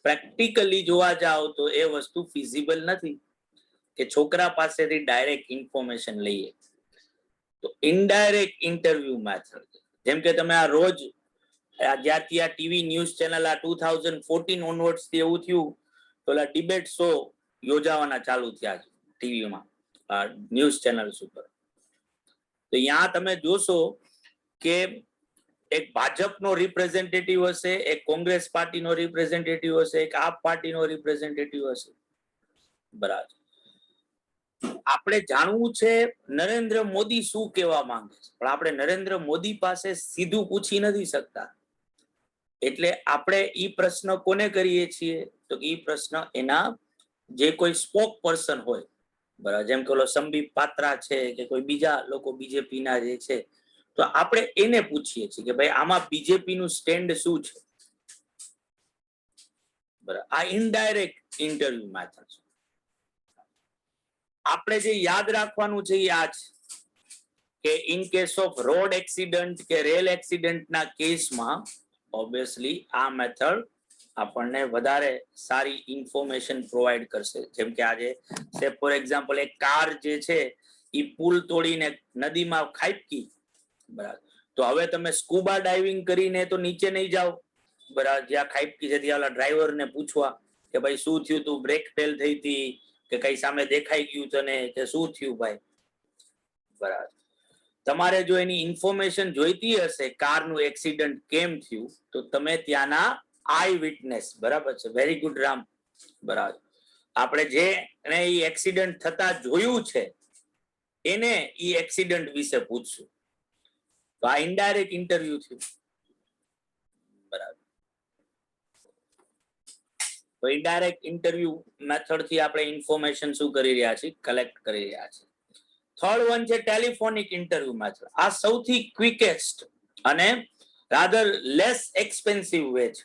પ્રેક્ટિકલી જોવા જાવ તો એ વસ્તુ ફિઝિબલ નથી કે છોકરા પાસેથી ડાયરેક્ટ ઇન્ફોર્મેશન લઈએ. તો ઇનડાયરેક્ટ ઇન્ટરવ્યુ મેથડ, જેમ કે તમે આ રોજ જ્યાંથી આ ટીવી ન્યૂઝ ચેનલ આ 2014 ઓનવર્ડ્સ થી એવું થયું તો ડિબેટ શો યોજાવાના ચાલુ થયા છે ટીવીમાં, ન્યૂઝ ચેનલ્સ ઉપર. તો ત્યાં તમે જોશો કે એક ભાજપનો રિપ્રેઝેન્ટેટિવ હશે, એક કોંગ્રેસ પાર્ટીનો રિપ્રેઝેન્ટેટિવ હશે, એક આપ પાર્ટીનો રિપ્રેઝેન્ટેટિવ હશે, બરાબર. આપણે જાણવું છે નરેન્દ્ર મોદી શું કહેવા માંગે છે, પણ આપણે નરેન્દ્ર મોદી પાસે સીધું પૂછી નથી શકતા. એટલે આપણે ઈ પ્રશ્ન કોને કરીએ છીએ તો ઈ પ્રશ્ન એના જે કોઈ સ્પોક પર્સન હોય, બરાબર, જેમ કે ઓલો સંબીપ પાત્રા છે કે કોઈ બીજા લોકો બીજેપી ના જે છે, તો આપણે એને પૂછીએ છીએ કે ભાઈ આમાં બીજેપી નું સ્ટેન્ડ શું છે, બરાબર. આ ઇનડાયરેક્ટ ઇન્ટરવ્યુ મેથડ છે. આપણે જે યાદ રાખવાનું છે એ આ છે કે in case of road accident કે રેલ એક્સિડન્ટના કેસમાં ઓબ્વિયસલી આ મેથડ આપણને વધારે સારી ઇન્ફોર્મેશન પ્રોવાઈડ કરશે. જેમ કે આજે સે ફોર એક્ઝામ્પલ એક કાર જે છે એ પુલ તોડીને નદીમાં ખાબકી, બરાબર. તો હવે તમે સ્કૂબા ડાઇવિંગ કરીને તો નીચે નહીં જાઓ, બરાબર, જ્યાં ખાબકી છે ત્યાં ડ્રાઈવરને પૂછવા કે ભાઈ શું થયું, તું બ્રેક ફેલ થઈ હતી કે કઈ સામે દેખાઈ ગયું તને કે શું થયું ભાઈ, બરાબર. તમારે જો એની ઇન્ફોર્મેશન જોઈતી હશે કારનું એક્સિડન્ટ કેમ થયું તો તમે ત્યાંના આઈ વિટનેસ, બરાબર છે, વેરી ગુડ રામ, બરાબર, આપણે જે એ એક્સિડન્ટ થતા જોયું છે એને ઈ એક્સિડન્ટ વિશે પૂછશું. તો આ ઇનડાયરેક્ટ ઇન્ટરવ્યુ થયું, બરાબર. તો ઇનડાયરેક્ટ ઇન્ટરવ્યુ મેથડ થી આપણે ઇન્ફોર્મેશન શું કરી રહ્યા છીએ? કલેક્ટ કરી રહ્યા છીએ. થર્ડ વન છે ટેલિફોનિક ઇન્ટરવ્યુ મેથડ. આ સૌથી ક્વિકેસ્ટ અને રાધર લેસ એક્સપેન્સિવ વે છે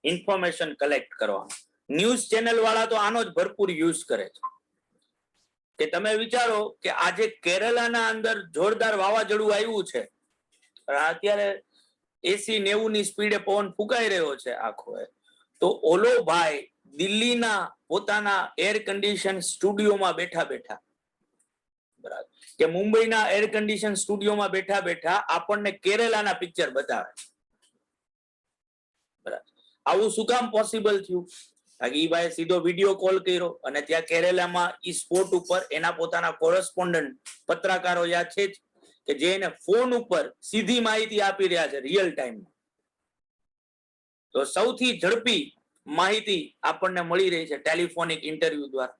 ઇન્ફોર્મેશન કલેક્ટ કરવાનો. ન્યૂઝ ચેનલ વાળા તો આનો જ ભરપૂર યુઝ કરે છે. કે તમે વિચારો કે આજે કેરલાના અંદર જોરદાર વાવાઝોડું આવ્યું છે, અત્યારે 80-90 ની સ્પીડે પવન ફૂંકાઈ રહ્યો છે આખો, તો ઓલો ભાઈ દિલ્હીના પોતાના એર કન્ડિશન સ્ટુડિયોમાં બેઠા બેઠા, બરાબર, કે મુંબઈના એર કન્ડિશન સ્ટુડિયોમાં બેઠા બેઠા આપણને કેરેલાના પિક્ચર બતાવે, બરાબર. આવું શું કામ પોસિબલ થયું? કારણ કે ઈ ભાઈ સીધો વિડીયો કોલ કર્યો અને ત્યાં કેરેલામાં ઈ સ્પોટ ઉપર એના પોતાના કોરસ્પોન્ડન્ટ પત્રકારો યા છે જ કે જે એને ફોન ઉપર સીધી માહિતી આપી રહ્યા છે રિયલ ટાઈમમાં. તો સૌથી ઝડપી માહિતી આપણને મળી રહી છે ટેલિફોનિક ઇન્ટરવ્યુ દ્વારા.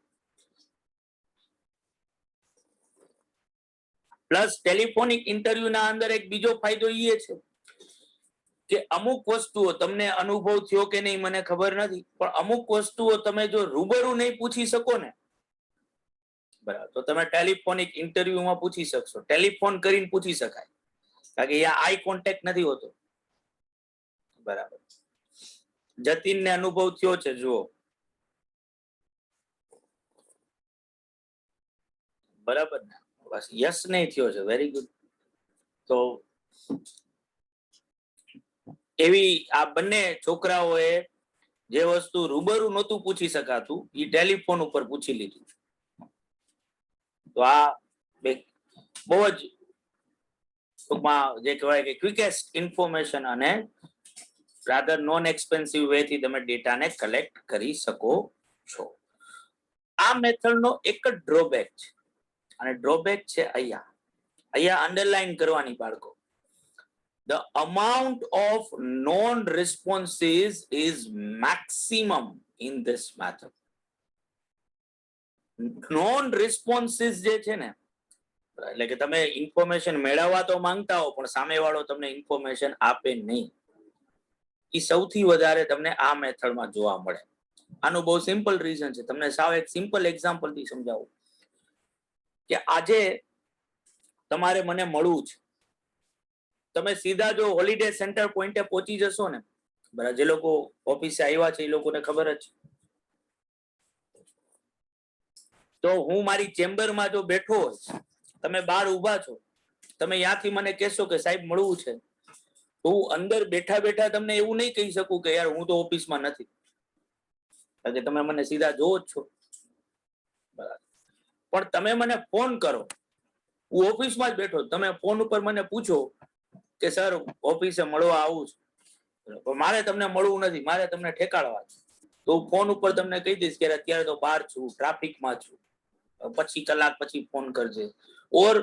પ્લસ ટેલિફોનિક ઇન્ટરવ્યુ ના અંદર એક બીજો ફાયદો એ છે કે અમુક વસ્તુઓ તમને અનુભવ થયો કે નહીં મને ખબર નથી, પણ અમુક વસ્તુઓ તમે જો રૂબરૂ નહીં પૂછી શકો ને, બરાબર, તો તમે ટેલિફોનિક ઇન્ટરવ્યુમાં પૂછી શકશો. ટેલિફોન કરીને પૂછી શકાય, કારણ કે અહીંયા આઈ કોન્ટેક્ટ નથી હોતો, બરાબર. જતીનને અનુભવ થયો છે, જુઓ, બરાબર ને? બસ યસ નહીં થયો છે, વેરી ગુડ. તો એવી આ બંને છોકરાઓએ જે વસ્તુ રૂબરૂ નહોતું પૂછી શકાતું એ ટેલિફોન ઉપર પૂછી લીધું. તો આ બહુ જ ટૂંકમાં જે કહેવાય કે ક્વિકેસ્ટ ઇન્ફોર્મેશન અને રાધર નોન એક્સપેન્સિવ વે થી તમે ડેટાને કલેક્ટ કરી શકો છો. આ મેથડનો એક જ ડ્રોબેક છે, અને ડ્રોબેક છે અહીંયા અંડરલાઈન કરવાની બાળકો. The amount of non-responses is maximum in this method. Non-responses જે છે ને, એટલે કે તમે ઇન્ફોર્મેશન મેળવવા તો માંગતા હો પણ સામેવાળો તમને ઇન્ફોર્મેશન આપે નહીં, એ સૌથી વધારે તમને આ મેથડમાં જોવા મળે. આનું બહુ સિમ્પલ રીઝન છે. તમને સાવ એક સિમ્પલ એક્ઝામ્પલ થી સમજાવું કે આજે તમારે મને મળવું છે, તમે સીધા જો હોલિડે સેન્ટર પોઈન્ટે પહોંચી જશો ને, બરાબર, જે લોકો ઓફિસે આવ્યા છે એ લોકોને ખબર જ, તો હું મારી ચેમ્બરમાં જો બેઠો હોય, તમે બહાર ઊભા છો, તમે ત્યાંથી મને કહેશો કે સાહેબ મળવું છે, તો હું અંદર બેઠા બેઠા તમને એવું નહીં કહી શકું કે યાર હું તો ઓફિસમાં નથી, કારણ કે તમે મને સીધા જોવો જ છો, બરાબર. પણ તમે મને ફોન કરો, હું ઓફિસમાં જ બેઠો, તમે ફોન ઉપર મને પૂછો કે સર ઓફિસે મળવા આવું છે, પણ મારે તમને મળવું નથી, મારે તમને ઠેકાડવા છે, તો હું ફોન ઉપર તમને કહી દઈશ કે અત્યારે તો બહાર છું, ટ્રાફિકમાં છું, પછી કલાક પછી ફોન કરજે, ઓર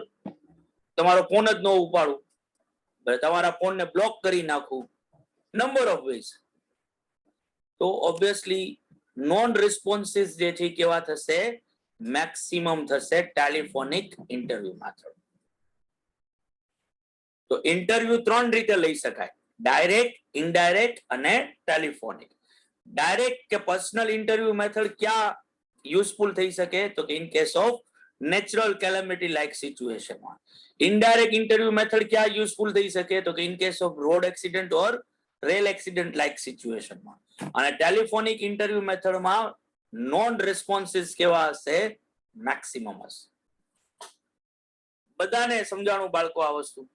તમારો ફોન જ ન ઉપાડું, તમારા ફોનને બ્લોક કરી નાખું, નંબર ઓફ વેઝ. તો ઓબ્વિયસલી નોન રિસ્પોન્સિસ જે છે કેવા થશે? મેક્સિમમ થશે ટેલિફોનિક ઇન્ટરવ્યુ મેથડ. તો ઇન્ટરવ્યુ 3 રીતે લઈ શકાય: ડાયરેક્ટ, ઇનડાયરેક્ટ અને ટેલિફોનિક. ડાયરેક્ટ કે પર્સનલ ઇન્ટરવ્યુ મેથડ ક્યાં યુઝફુલ થઈ શકે? તો કે in case of natural calamity like સિચ્યુએશનમાં. ઇનડાયરેક્ટ ઇન્ટરવ્યુ મેથડ ક્યાં યુઝફુલ થઈ શકે? તો કે in case of road accident or rail accident like સિચ્યુએશનમાં. અને ટેલિફોનિક ઇન્ટરવ્યુ મેથડમાં નોન રિસ્પોન્સિસ કેવા હશે? મેક્સિમમ હશે. બધાને સમજાણું બાળકો આ વસ્તુ?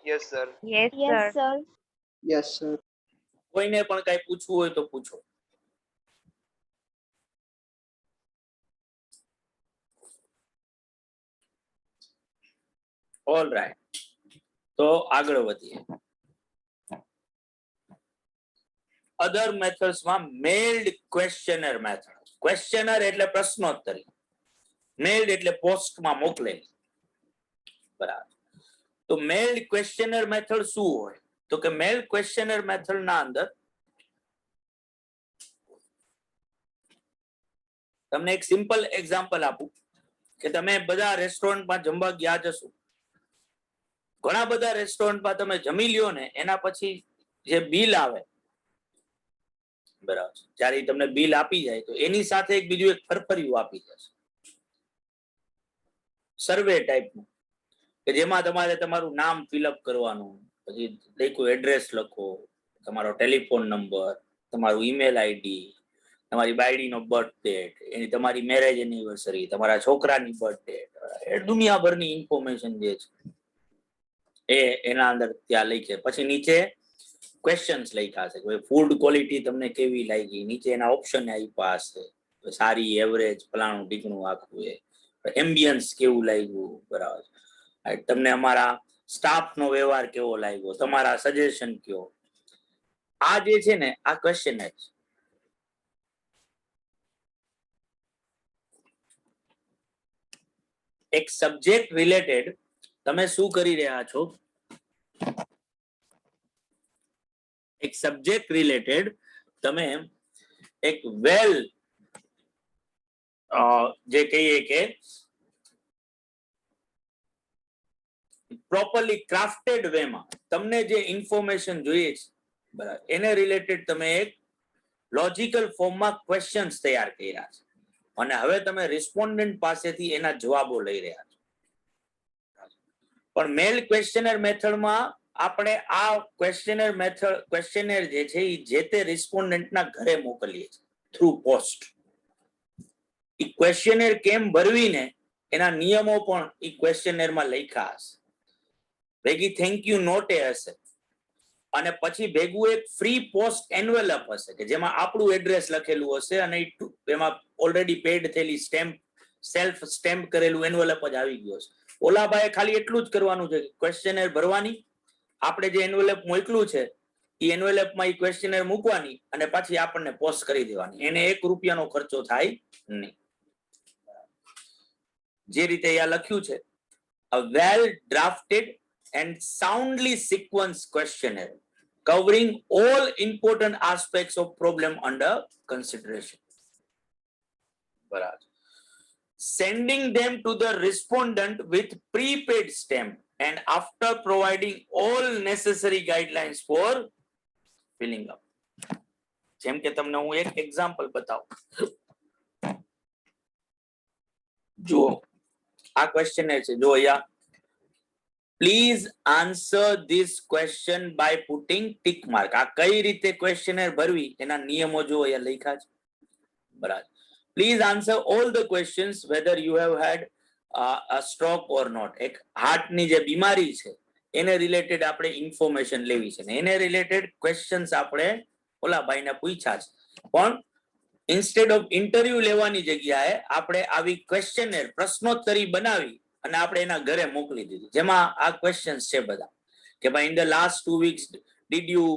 Yes, sir. Yes, Yes, sir. sir. Yes, sir. કોઈને પણ કઈ પૂછવું હોય તો પૂછો. ઓલ રાઈટ, તો આગળ વધીએ. અધર મેથડ્સમાં મેલ્ડ ક્વેશ્ચનર મેથડ. ક્વેશ્ચનર એટલે પ્રશ્નોત્તરી, મેલ્ડ એટલે પોસ્ટમાં મોકલેલી, બરાબર. તો મેલ્ડ ક્વેશ્ચનર મેથડ શું હોય? તો કે મેલ્ડ ક્વેશ્ચનર મેથડ ના અંદર તમને એક સિમ્પલ એક્ઝામ્પલ આપું કે તમે બધા રેસ્ટોરન્ટમાં જમવા ગયા જશો, ઘણા બધા રેસ્ટોરન્ટમાં તમે જમી લ્યો ને, એના પછી જે બિલ આવે, બરાબર, જ્યારે તમને બિલ આપી જાય તો એની સાથે એક બીજું એક ફરફરિયું આપી જશે, સર્વે ટાઈપનું, કે જેમાં તમારે તમારું નામ ફિલઅપ કરવાનું, પછી લખ્યું એડ્રેસ લખો, તમારો ટેલિફોન નંબર, તમારું ઈમેલ આઈડી, તમારી બાયડીનો બર્થ ડેટ, એની તમારી મેરેજ એનિવર્સરી, તમારા છોકરાની બર્થ ડેટ, એ દુનિયાભરની ઇન્ફોર્મેશન જે છે એના અંદર ત્યાં લખે. પછી નીચે ક્વેશ્ચન્સ લખ્યા છે કે ફૂડ ક્વોલિટી તમને કેવી લાગી, નીચે એના ઓપ્શન આપ્યા હશે, સારી, એવરેજ, ફલાણું ઢીકણું આખું, એમ્બિયન્સ કેવું લાગ્યું, બરાબર, તમને અમારા સ્ટાફ નો વ્યવહાર કેવો લાગ્યો, તમારા સજેશન કયો. આ જે છે ને આ ક્વેશ્ચન છે. એક સબ્જેક્ટ રિલેટેડ તમે શું કરી રહ્યા છો, એક સબ્જેક્ટ રિલેટેડ તમે એક વેલ જે કહીએ કે પ્રોપરલી ક્રાફ્ટેડ વેમાં તમને જે ઇન્ફોર્મેશન જોઈએ છે, બરાબર, એને રિલેટેડ તમે એક લોજિકલ ફોર્મમાં ક્વેશ્ચન્સ તૈયાર કર્યા છે અને હવે તમે રિસ્પોન્ડન્ટ પાસેથી એના જવાબો લઈ રહ્યા છો. પણ મેલ ક્વેશ્ચનર મેથડમાં આપણે આ ક્વેશ્ચનર જે છે એ જે તે રિસ્પોન્ડન્ટના ઘરે મોકલીએ છીએ થ્રુ પોસ્ટ. એ ક્વેશ્ચનર કેમ ભરવીને એના નિયમો પણ એ ક્વેશ્ચનરમાં લખ્યા હશે, ભેગી થેન્ક યુ નોટ એ હશે, અને પછી ભેગું એક ફ્રી પોસ્ટ એન્વેલપ હશે કે જેમાં આપણું એડ્રેસ લખેલું હશે અને એમાં ઓલરેડી પેડ થયેલી સેલ્ફ સ્ટેમ્પ કરેલું એન્વેલપ જ આવી ગયો છે. ઓલાભાઈ ખાલી એટલું જ કરવાનું છે, ક્વેશ્ચનર ભરવાની, આપણે જે એન્વેલપ મોકલું છે એ એન્વેલપમાં એ ક્વેશ્ચનર મૂકવાની અને પછી આપણને પોસ્ટ કરી દેવાની. એને ₹1 ખર્ચો થાય નહીં. જે રીતે અહીંયા લખ્યું છે, a well drafted and soundly sequenced questionnaire covering all important aspects of problem under consideration. બરાબર. Sending them to the respondent with prepaid stamp and after providing all necessary guidelines for filling up. જેમ કે તમને હું એક example બતાવું. જુઓ આ question છે, જો અહીંયા please answer this question by putting tick mark. આ કઈ રીતે ક્વેશ્ચનર ભરવી એના નિયમો જો અહીંયા લખ્યા છે, બરાબર. Please answer all the questions whether you have head a stroke or not. એક હાર્ટની જે બીમારી છે એને રિલેટેડ આપણે ઇન્ફોર્મેશન લેવી છે ને એને રિલેટેડ ક્વેશ્ચન્સ આપણે ઓલા ભાઈને પૂછ્યા છે. પણ ઇન્સ્ટેડ ઓફ ઇન્ટરવ્યુ લેવાની જગ્યાએ આપણે આવી ક્વેશ્ચનર પ્રશ્નોત્તરી બનાવી અને આપણે એના ઘરે મોકલી દીધી, જેમાં આ ક્વેશ્ચન્સ છે બધા કે ભાઈ in the last 2 weeks did you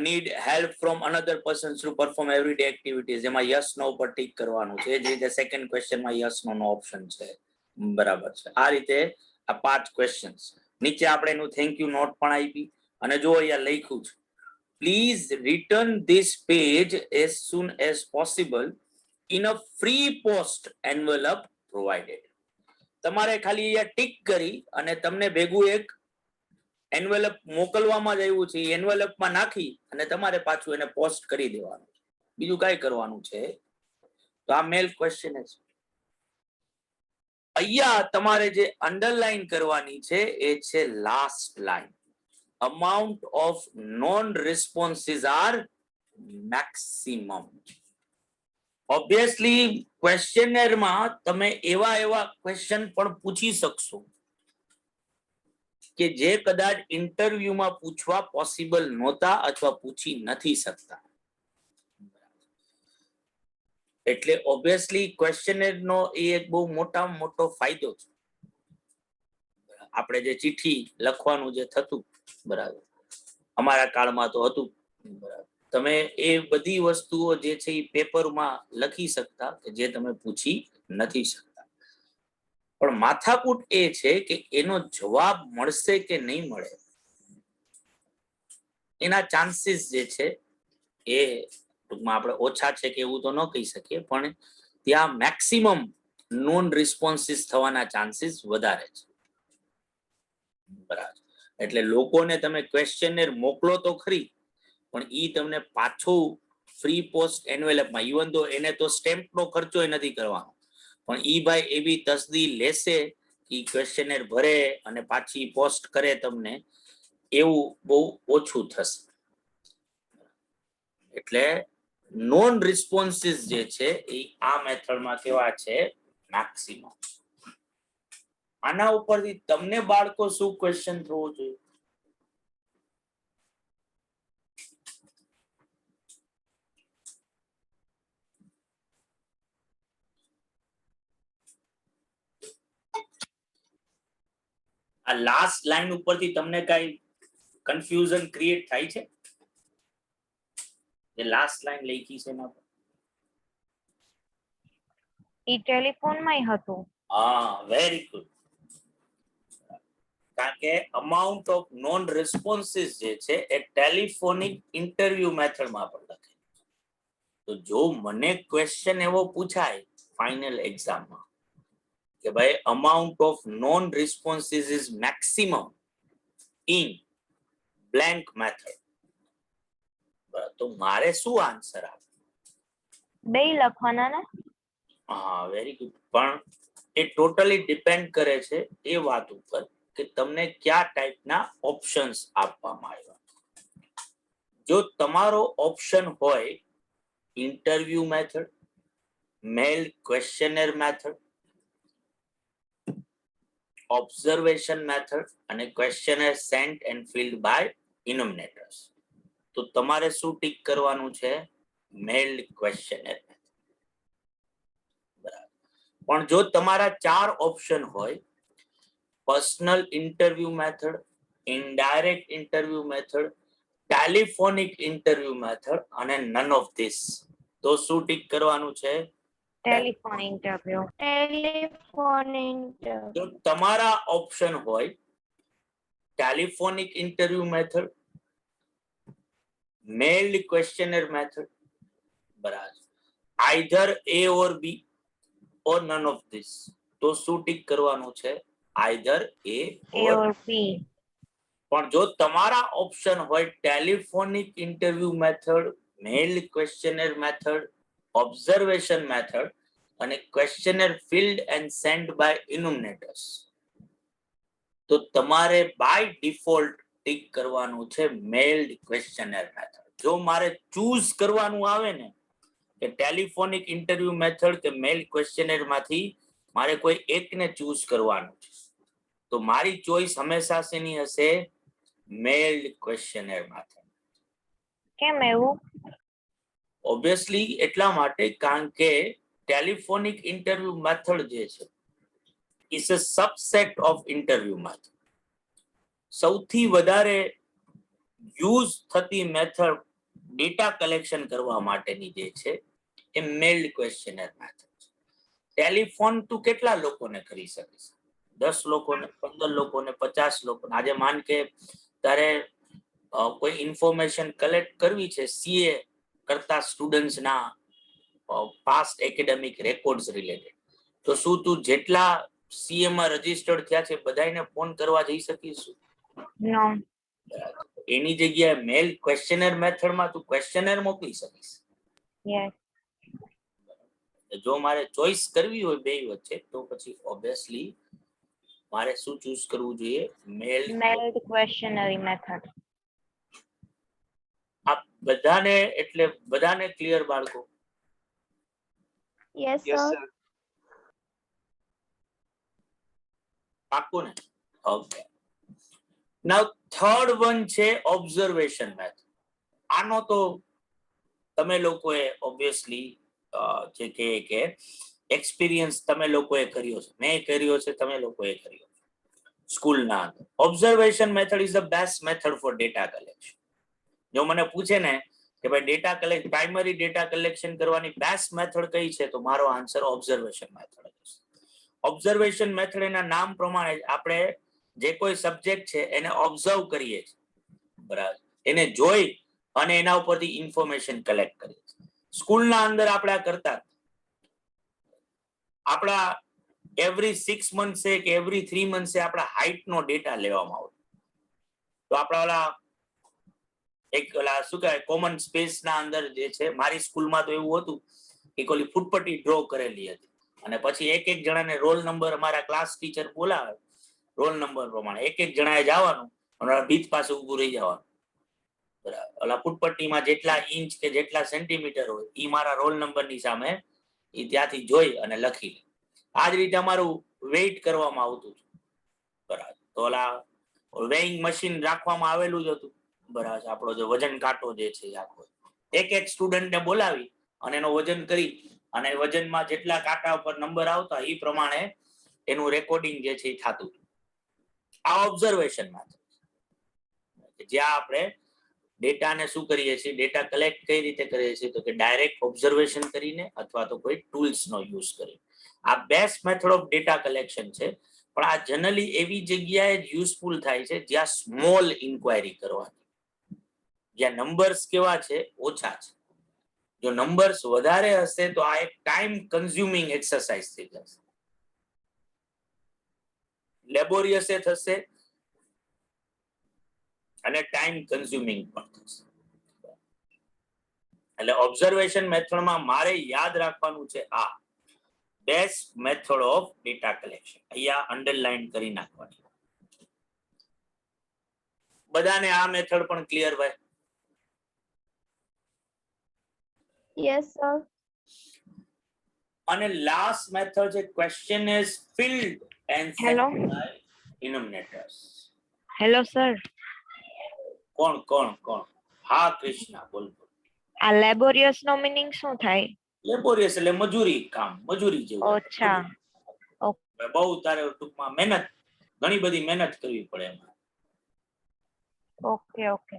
need help from another person to perform everyday activities. જેમાં યસ નો ઉપર ટીક કરવાનું છે. જે રીતે સેકન્ડ ક્વેશ્ચનમાં યસ નો નો ઓપ્શન છે, બરાબર છે. આ રીતે આ 5 ક્વેશ્ચન્સ. નીચે આપણે એનું થેન્ક યુ નોટ પણ આપી અને જો અહીંયા લખ્યું છે, please return this page as soon as possible in a free post envelope provided. તમારે ખાલી અહીંયા ટીક કરી અને તમને ભેગું એક એન્વેલપ મોકલવામાં જ આવ્યું છે, એન્વેલપમાં નાખી અને તમારે પાછું એને પોસ્ટ કરી દેવાનું છે. બીજું કઈ કરવાનું છે. તો આ મેલ ક્વેશ્ચન છે. અહીંયા તમારે જે અંડરલાઈન કરવાની છે એ છે last line. amount of non responses are maximum. obviously questionnaire માં તમે એવા ક્વેશ્ચન પણ પૂછી શકશો કે જે કદાચ ઇન્ટરવ્યુમાં પૂછવા પોસિબલ નહોતા અથવા પૂછી નથી શકતા. એટલે ઓબ્વિયસલી ક્વેશ્ચનર નો એ એક બહુ મોટામાં મોટો ફાયદો છે. આપણે જે ચિઠ્ઠી લખવાનું જે થતું, બરાબર, અમારા કાળમાં તો હતું, બરાબર, તમે એ બધી વસ્તુઓ જે છે એ પેપરમાં લખી શકતા કે જે તમે પૂછી નથી શકતા. પણ માથાકૂટ એ છે કે એનો જવાબ મળશે કે નહીં મળે, એના ચાન્સીસ જે છે એ ટૂંકમાં આપણે ઓછા છે કે એવું તો ન કહી શકીએ, પણ ત્યાં મેક્સિમમ નોન રિસ્પોન્સીસ થવાના ચાન્સીસ વધારે છે, બરાબર. એટલે લોકોને તમે ક્વેશ્ચનર મોકલો તો ખરી, પણ ઈ તમને પાછું ફ્રી પોસ્ટ એન્વેલપમાં, ઇવન તો એને તો સ્ટેમ્પનો ખર્ચો નથી કરવાનો, પણ ઈ ભાઈ એવી તસદી લેશે કે ક્વેશ્ચનર ભરે અને પાછી પોસ્ટ કરે તમને, એવું બહુ ઓછું થશે. એટલે નોન રિસ્પોન્સીસ જે છે એ આ મેથડમાં કેવા છે, મેક્સિમમ. આના ઉપરથી તમને બાળકો શું ક્વેશ્ચન થવો જોઈએ? આ લાસ્ટ લાઈન ઉપરથી તમને કઈ કન્ફ્યુઝન ક્રિએટ થાય છે? જે લાસ્ટ લાઈન લખી છે એના પર. ઈ ટેલિફોન માં હતું. હા, વેરી ગુડ. કારણ કે અમાઉન્ટ ઓફ નોન રિસ્પોન્સીસ જે છે એ ટેલિફોનિક ઇન્ટરવ્યુ મેથડમાં પણ લખે. તો જો મને ક્વેશ્ચન એવો પૂછાય ફાઇનલ એક્ઝામમાં કે ભાઈ amount of non responses is maximum in blank method, તો મારે શું આન્સર આપે? બે લખવાના ને? હા, વેરી ગુડ. પણ એ ટોટલી ડિપેન્ડ કરે છે એ વાત ઉપર કે તમને કયા ટાઈપના ઓપ્શન્સ આપવામાં આવ્યા. જો તમારો ઓપ્શન હોય ઇન્ટરવ્યુ મેથડ, મેલ ક્વેશ્ચનર મેથડ, ઓબ્ઝર્વેશન મેથડ અને questioner Saint and field by enumerators, તો તમારે શું ટીક કરવાનું છે? મેલ્ડ ક્વેશ્ચનર મેથડ. બરાબર. પણ જો તમારા 4 ઓપ્શન હોય, personal interview method, indirect interview method, telephonic interview method અને નન ઓફ ધીસ, તો શું ટીક કરવાનું છે? Telephone interview. Telephone interview. જો તમારા ઓપ્શન હોય telephonic interview method, mailed questionnaire method, બરાબર, either A or B or none of this, તો શું ટીક કરવાનું છે? Either A A or or B. પણ જો તમારા ઓપ્શન હોય telephonic interview method, mailed questionnaire method, observation method અને questionnaire filled and sent by enumerators, તો તમારે બાય ડિફોલ્ટ ટીક કરવાનું છે મેલ્ડ ક્વેશ્ચનર મેથડ. જો મારે ચૂઝ કરવાનું આવે ને કે ટેલિફોનિક ઇન્ટરવ્યુ મેથડ કે મેલ ક્વેશ્ચનર માંથી મારે કોઈ એકને ચૂઝ કરવાનું છે, તો મારી ચોઈસ હંમેશા શેની હશે? મેલ્ડ ક્વેશ્ચનર મેથડ. કેમ એવું? ઓબ્વિયસલી એટલા માટે કારણ કે ટેલિફોનિક ઇન્ટરવ્યુ મેથડ જે છે is a subset of interview method. સૌથી વધારે યુઝ થતી મેથડ ડેટા કલેક્શન કરવા માટેની જે છે એ મેલ્ડ ક્વેશ્ચનર મેથડ છે. ટેલિફોન તું કેટલા લોકોને કરી શકીશ? 10 લોકોને, 15 લોકોને, 50 લોકોને. આજે માન કે તારે કોઈ ઇન્ફોર્મેશન કલેક્ટ કરવી છે સીએ કરતા સ્ટુડન્ટ્સના પાસ્ટ એકેડેમિક રેકોર્ડ્સ રિલેટેડ, તો શું તું જેટલા સીએ માં રજીસ્ટર્ડ થયા છે બધાને ફોન કરવા જઈ શકીશું? નો. એની જગ્યાએ મેલ ક્વેશ્ચનર મેથડમાં તું ક્વેશ્ચનર મોકલી શકીશ. યસ. જો મારે ચોઈસ કરવી હોય બે વચ્ચે, તો પછી ઓબ્વિયસલી મારે શું ચૂઝ કરવું જોઈએ? મેલ્ડ ક્વેશ્ચનરી મેથડ. આ બધાને એટલે બધાને ક્લિયર બાળકો? Yes sir. પાક્કું ને? ઓકે. નાઉ થર્ડ વન છે ઓબ્ઝર્વેશન મેથડ. આનો તો તમે લોકોએ ઓબ્વિયસલી જે કે એક્સપિરિયન્સ તમે લોકોએ કર્યો છે, મેં કર્યો છે, તમે લોકોએ કર્યો છે સ્કૂલના અંદર. Observation method is the best method for data collection. જો મને પૂછે ને કે ભાઈ data collect, primary data collection કરવાની બેસ્ટ મેથડ કઈ છે, તો મારો આન્સર ઓબ્ઝર્વેશન મેથડ હશે. ઓબ્ઝર્વેશન મેથડ એના નામ પ્રમાણે આપણે જે કોઈ સબ્જેક્ટ છે એને ઓબ્ઝર્વ કરીએ છીએ, બરાબર, એને જોઈ અને એના ઉપરથી ઇન્ફોર્મેશન કલેક્ટ કરીએ છીએ. સ્કૂલના અંદર આપણે આ કરતા, આપણા એવરી 6 મંથસે કે એવરી 3 મંથસે આપણા હાઇટ નો ડેટા લેવામાં આવતો. તો આપણા ઓલા એક ઓલા શું કહેવાય કોમન સ્પેસ ના અંદર જે છે, મારી સ્કૂલમાં તો એવું હતું કે ઓલી ફૂટપટ્ટી ડ્રો કરેલી હતી અને પછી એક એક જણાને રોલ નંબર અમારા ક્લાસ ટીચર બોલાવે, રોલ નંબર પ્રમાણે એક એક જણાએ જવાનું અને ભીત પાસે ઊભું રહી જવાનું. બરાબર. ઓલા ફૂટપટ્ટીમાં જેટલા ઇંચ કે જેટલા સેન્ટીમીટર હોય એ મારા રોલ નંબરની સામે એ ત્યાંથી જોઈ અને લખી લે. આ જ રીતે અમારું વેઇટ કરવામાં આવતું હતું. બરાબર. તો ઓલા વેઇંગ મશીન રાખવામાં આવેલું જ હતું. બરાબર. આપણો જે વજન કાંટો જે છે આખો એક એક સ્ટુડન્ટને બોલાવી અને એનો વજન કરી અને વજનમાં જેટલા કાંટા ઉપર નંબર આવતા એ પ્રમાણે એનું રેકોર્ડિંગ જે છે એ થતું. આ ઓબ્ઝર્વેશન મેથડ જ્યાં આપણે ડેટાને શું કરીએ છીએ, ડેટા કલેક્ટ કઈ રીતે કરીએ છીએ તો કે ડાયરેક્ટ ઓબ્ઝર્વેશન કરીને અથવા તો કોઈ ટૂલ્સનો યુઝ કરી. આ best method of data collection છે, પણ આ જનરલી એવી જગ્યાએ જ યુઝફુલ થાય છે જ્યાં સ્મોલ ઇન્ક્વાયરી કરવાની, જ્યાં નંબર્સ કેવા છે, ઓછા છે. જો નંબર્સ વધારે હશે તો આ એક ટાઈમ કન્ઝ્યુમિંગ એક્સરસાઇઝ થઈ જશે, લેબોરિયસ થશે અને ટાઈમ કન્ઝ્યુમિંગ પણ થશે. એટલે ઓબ્ઝર્વેશન મેથડમાં મારે યાદ રાખવાનું છે આ best method of data collection. અહીંયા અંડરલાઈન કરી નાખવાની. બધાને આ મેથડ પણ ક્લિયર ભાઈ? Yes sir. અને લાસ્ટ મેથડ છે question is filled and hello enumerators. Hello sir. કોણ કોણ કોણ? હા કૃષ્ણા બોલ. આ લેબોરિયસ નો મીનિંગ શું થાય? લેબોરિયસ એટલે મજૂરી કામ, મજૂરી જેવું. અચ્છા. બહુ તારે ટૂંકમાં મહેનત, ઘણી બધી મહેનત કરવી પડે એમાં. Okay okay.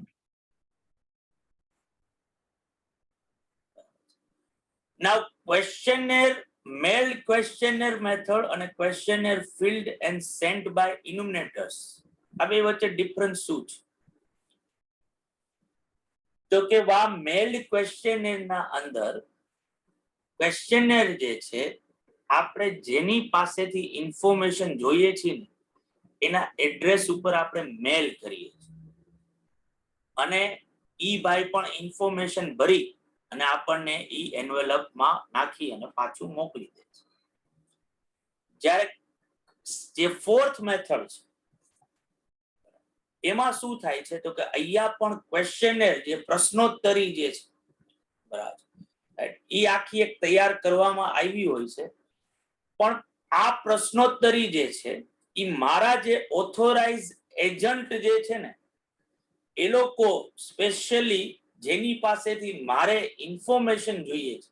Now questionnaire, mailed questionnaire method અને questionnaire filled and sent by enumerators, આ બે વચ્ચે ડિફરન્સ શું છે? તો કે આ મેલ્ડ ક્વેશ્ચનર ના અંદર ક્વેશ્ચનર જે છે આપણે જેની પાસેથી ઇન્ફોર્મેશન જોઈએ છીએ ને એના એડ્રેસ ઉપર આપણે મેલ કરીએ છીએ અને ઈ ભાઈ પણ ઇન્ફોર્મેશન ભરી અને આપણને ઈ એન્વેલપમાં નાખી અને પાછું મોકલી દે છે. જ્યારે જે ફોર્થ મેથડ છે એમાં શું થાય છે તો કે અહીંયા પણ ક્વેશ્ચનર જે પ્રશ્નોત્તરી જે છે બરાબર એ આખી એક તૈયાર કરવામાં આવી હોય છે, પણ આ પ્રશ્નોત્તરી જે છે એ મારા જે ઓથોરાઇઝ એજન્ટ જે છે ને એ લોકો સ્પેશિયલી જેની પાસેથી મારે ઇન્ફોર્મેશન જોઈએ છે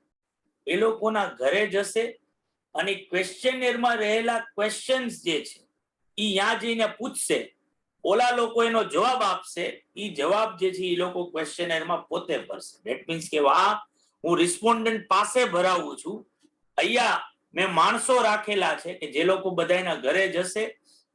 એ લોકોના ઘરે જશે અને ક્વેશ્ચનરમાં રહેલા ક્વેશ્ચન્સ જે છે એ ત્યાં જઈને પૂછશે, ઓલા લોકો એનો જવાબ આપશે, એ જવાબ જે છે એ લોકો ક્વેશ્ચનરમાં પોતે ભરશે. ધેટ મીન્સ કે હું રિસ્પોન્ડન્ટ પાસે ભરાવું છું, અહીંયા મેં માણસો રાખેલા છે કે જે લોકો બધાના ઘરે જશે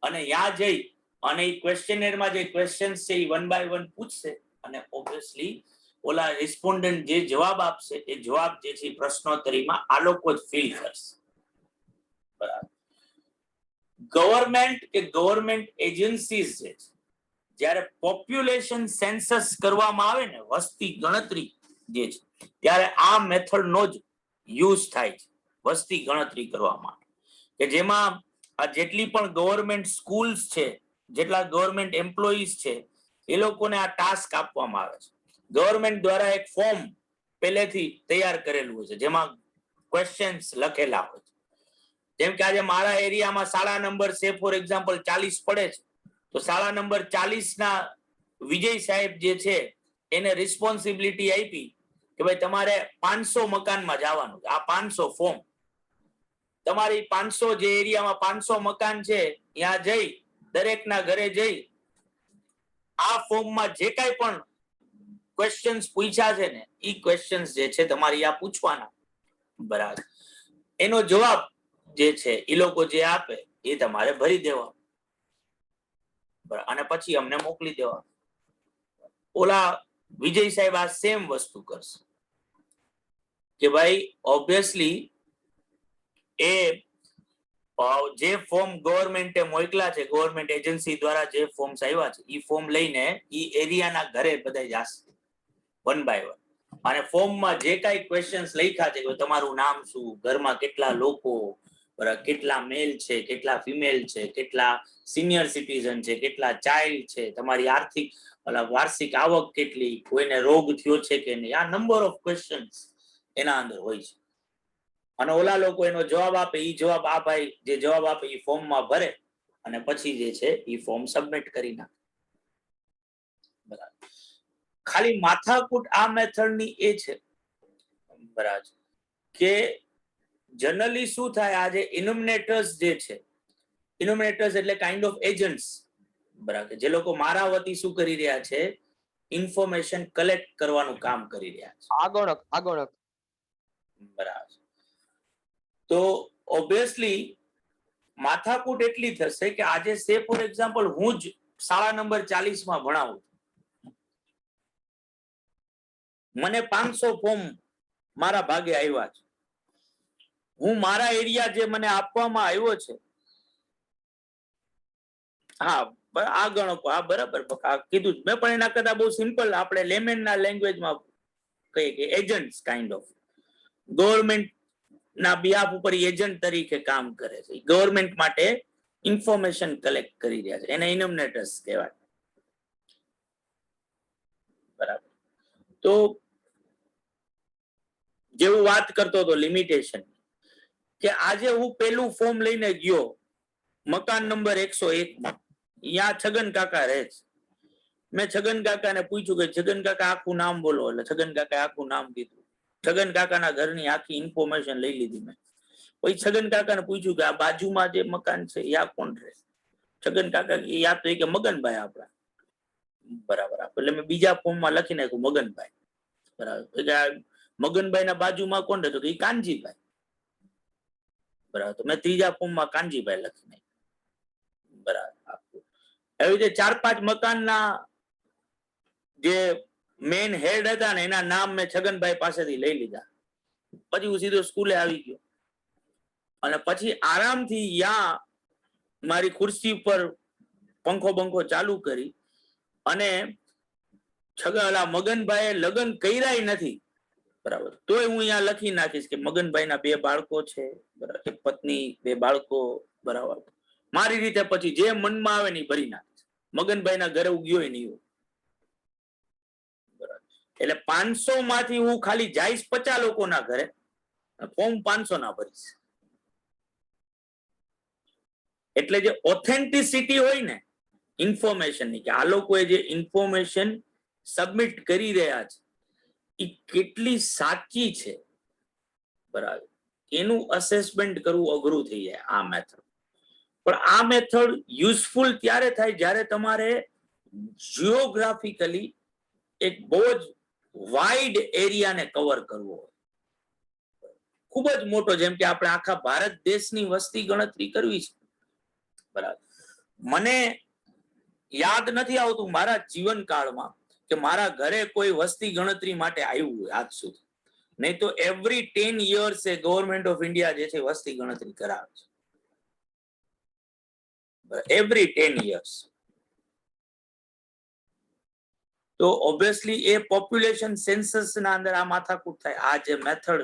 અને ત્યાં જઈ અને એ ક્વેશ્ચનરમાં જે ક્વેશ્ચન્સ છે એ વન બાય વન પૂછશે અને ઓબ્વિયસલી ઓલા રિસ્પોન્ડન્ટ જે જવાબ આપશે એ જવાબ જે છે પ્રશ્નોત્તરીમાં આ લોકો જ ફિલ કરશે. બરાબર. ગવર્મેન્ટ કે ગવર્મેન્ટ એજન્સીઝ જે છે જ્યારે પોપ્યુલેશન સેન્સસ કરવામાં આવે ને વસ્તી ગણતરી જે છે ત્યારે આ મેથડનો જ યુઝ થાય છે વસ્તી ગણતરી કરવા માટે, કે જેમાં આ જેટલી પણ ગવર્મેન્ટ સ્કૂલ્સ છે, જેટલા ગવર્મેન્ટ એમ્પ્લોઈઝ છે એ લોકોને આ ટાસ્ક આપવામાં આવે છે. ગવર્મેન્ટ દ્વારા એક ફોર્મ પહેલેથી તૈયાર કરેલું હોય છે જેમાં ક્વેશ્ચન્સ લખેલા હોય છે. જેમ કે આજે મારા એરિયામાં શાળા નંબર સે ફોર એક્ઝામ્પલ 40 પડે છે તો શાળા નંબર 40 ના વિજય સાહેબ જે છે એને રિસ્પોન્સિબિલિટી આપી કે ભાઈ તમારે 500 મકાનમાં જવાનું. આ 500 ફોર્મ તમારી 500 જે એરિયામાં 500 મકાન છે ત્યાં જઈ દરેકના ઘરે જઈ આ ફોર્મમાં જે કાંઈ પણ ક્વેશ્ચન્સ પૂછ્યા છે ને એ ક્વેશ્ચન્સ જે છે તમારી આ પૂછવાના. બરાબર. એનો જવાબ જે છે એ લોકો જે આપે એ તમારે ભરી દેવા અને પછી અમને મોકલી દેવા. ઓલા વિજય સાહેબ આ સેમ વસ્તુ કરશે કે ભાઈ ઓબ્વિયસલી એ જે ફોર્મ ગવર્મેન્ટે મોકલા છે, ગવર્મેન્ટ એજન્સી દ્વારા જે ફોર્મ્સ આવ્યા છે એ ફોર્મ લઈને એ એરિયાના ઘરે બધા જશે વન બાય વન અને ફોર્મમાં જે કાંઈ ક્વેશ્ચન્સ લખ્યા છે કે તમારું નામ શું, ઘરમાં કેટલા લોકો, કેટલા મેલ છે, કેટલા ફિમેલ છે, કેટલા સિનિયર સિટીઝન છે, કેટલા ચાઇલ્ડ છે, તમારી આર્થિક વાર્ષિક આવક કેટલી, કોઈને રોગ થયો છે કે નહીં, આ નંબર ઓફ ક્વેશ્ચન્સ એના અંદર હોય છે. અને ઓલા લોકો એનો જવાબ આપે, એ જવાબ આ ભાઈ જે જવાબ આપે એ ફોર્મમાં ભરે અને પછી જે છે એ ફોર્મ સબમિટ કરી નાખે. બરાબર. ખાલી માથાકૂટ આ મેથડની એ છે બરાબર કે જનરલી શું થાય, આજે ઇન્યુમિનેટર્સ જે છે, ઇન્યુમિનેટર્સ એટલે કાઇન્ડ ઓફ એજન્ટ્સ બરાબર, જે લોકો મારા વતી શું કરી રહ્યા છે, ઇન્ફોર્મેશન કલેક્ટ કરવાનું કામ કરી રહ્યા છે. આગોણક. બરાબર. તો ઓબ્વિયસલી માથાકૂટ એટલી થશે કે આજે સે ફોર એક્ઝામ્પલ હું જ શાળા નંબર 40 માં ભણાવું, મને 500 ફોર્મ મારા ભાગે આવ્યા છે, હું મારા એરિયા જે મને આપવામાં આવ્યો છે, હા આ ગણો, હા બરાબર કીધું મેં, પણ એના કરતા બહુ સિમ્પલ આપણે લેમેન ના લેંગ્વેજમાં કહીએ કે એજન્ટ્સ કાઇન્ડ ઓફ, ગવર્મેન્ટ ના બિહાફ ઉપર એજન્ટ તરીકે કામ કરે છે, ગવર્મેન્ટ માટે ઇન્ફોર્મેશન કલેક્ટ કરી રહ્યા છે, એને ઇનોમિનેટર્સ કહેવાય. બરાબર. તો જેવું વાત કરતો હતો લિમિટેશન, કે આજે હું પેલું ફોર્મ લઈને ગયો મકાન નંબર 101 માં, ત્યાં છગન કાકા રહે છે. મેં છગન કાકાને પૂછ્યું કે છગન કાકા આખું નામ બોલો, એટલે છગન કાકા આખું નામ કીધું. છગન કાકાના ઘરની આખી ઇન્ફોર્મેશન લઈ લીધી મેં. પછી છગન કાકાને પૂછ્યું કે આ બાજુમાં જે મકાન છે યા કોણ રહે? છગન કાકા યા તો કે મગનભાઈ આપણા. બરાબર, એટલે મેં બીજા ફોર્મમાં લખી નાખ્યું મગનભાઈ. બરાબર, મગનભાઈ ના બાજુમાં કોણ રહે? તો કે કાનજીભાઈ. બરાબર, તો મેં ત્રીજા ફોર્મમાં કાનજીભાઈ લખી નાખ્યું. બરાબર. એવી રીતે 4-5 મકાનના જે મેન હેડ હતા ને એના નામ મેં છગનભાઈ પાસેથી લઈ લીધા. પછી હું સીધો સ્કૂલે આવી ગયો અને પછી આરામથી યા મારી ખુરશી ઉપર પંખો બંખો ચાલુ કરી અને મગનભાઈએ લગ્ન કર્યા નથી, બરાબર, તોય હું અહીંયા લખી નાખીશ કે મગનભાઈના 2 બાળકો છે, બરાબર, એક પત્ની, 2 બાળકો, બરાબર. મારી રીતે પછી જે મનમાં આવે ને ભરી નાખીશ. મગનભાઈના ઘરે હું ગયો નહીં. બરાબર, એટલે 500 માંથી હું ખાલી જઈશ 50 લોકોના ઘરે, ફોર્મ 500 ના ભરીશ. એટલે જે ઓથેન્ટિસિટી હોય ને ઇન્ફોર્મેશન ની, કે આ લોકોએ જે ઇન્ફોર્મેશન સબમિટ કરી રહ્યા છે એ કેટલી સાચી છે, બરાબર, એનું અસેસમેન્ટ કરવું અઘરું થઈ જાય આ મેથડ. પણ આ મેથડ યુઝફુલ ત્યારે થાય જ્યારે તમારે જિયોગ્રાફિકલી એક બહુ જ વાઇડ એરિયાને કવર કરવો હોય, ખૂબ જ મોટો, જેમ કે આપણે આખા ભારત દેશની વસ્તી ગણતરી કરવી છે. બરાબર, મને યાદ નથી આવતું મારા જીવનકાળમાં કે મારા ઘરે કોઈ વસ્તી ગણતરી માટે આવ્યું હોય આજ સુધી. નહીં તો every 10 years A government of India જે છે વસ્તી ગણતરી કરાવે છે. Every 10 years. તો ઓબ્વિયસલી એ પોપ્યુલેશન સેન્સસ ના અંદર આ માથાકૂટ થાય. આ જે મેથડ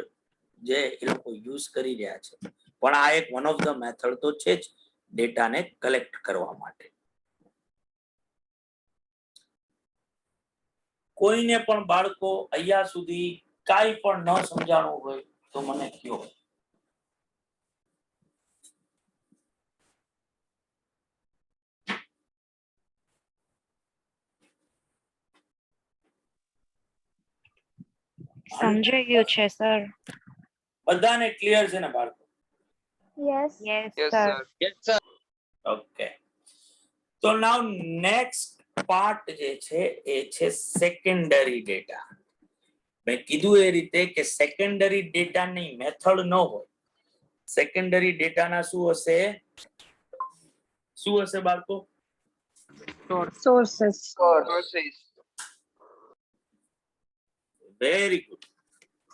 જે એ લોકો યુઝ કરી રહ્યા છે, પણ આ એક વન ઓફ ધ મેથડ તો છે જ ડેટાને કલેક્ટ કરવા માટે. કોઈને પણ બાળકો અહીંયા સુધી કાંઈ પણ ન સમજાણું હોય તો મને કહો. સમજાઈ ગયું છે સર. બધાને ક્લિયર છે ને બાળકો? Yes sir. ઓકે. તો નાઉ નેક્સ્ટ પાર્ટ જે છે એ છે સેકન્ડરી ડેટા. મેં કીધું એ રીતે કે સેકન્ડરી ડેટાની મેથડ ન હોય. સેકન્ડરી ડેટાના શું હશે? શું હશે બાળકો? સોર્सेस. Very good.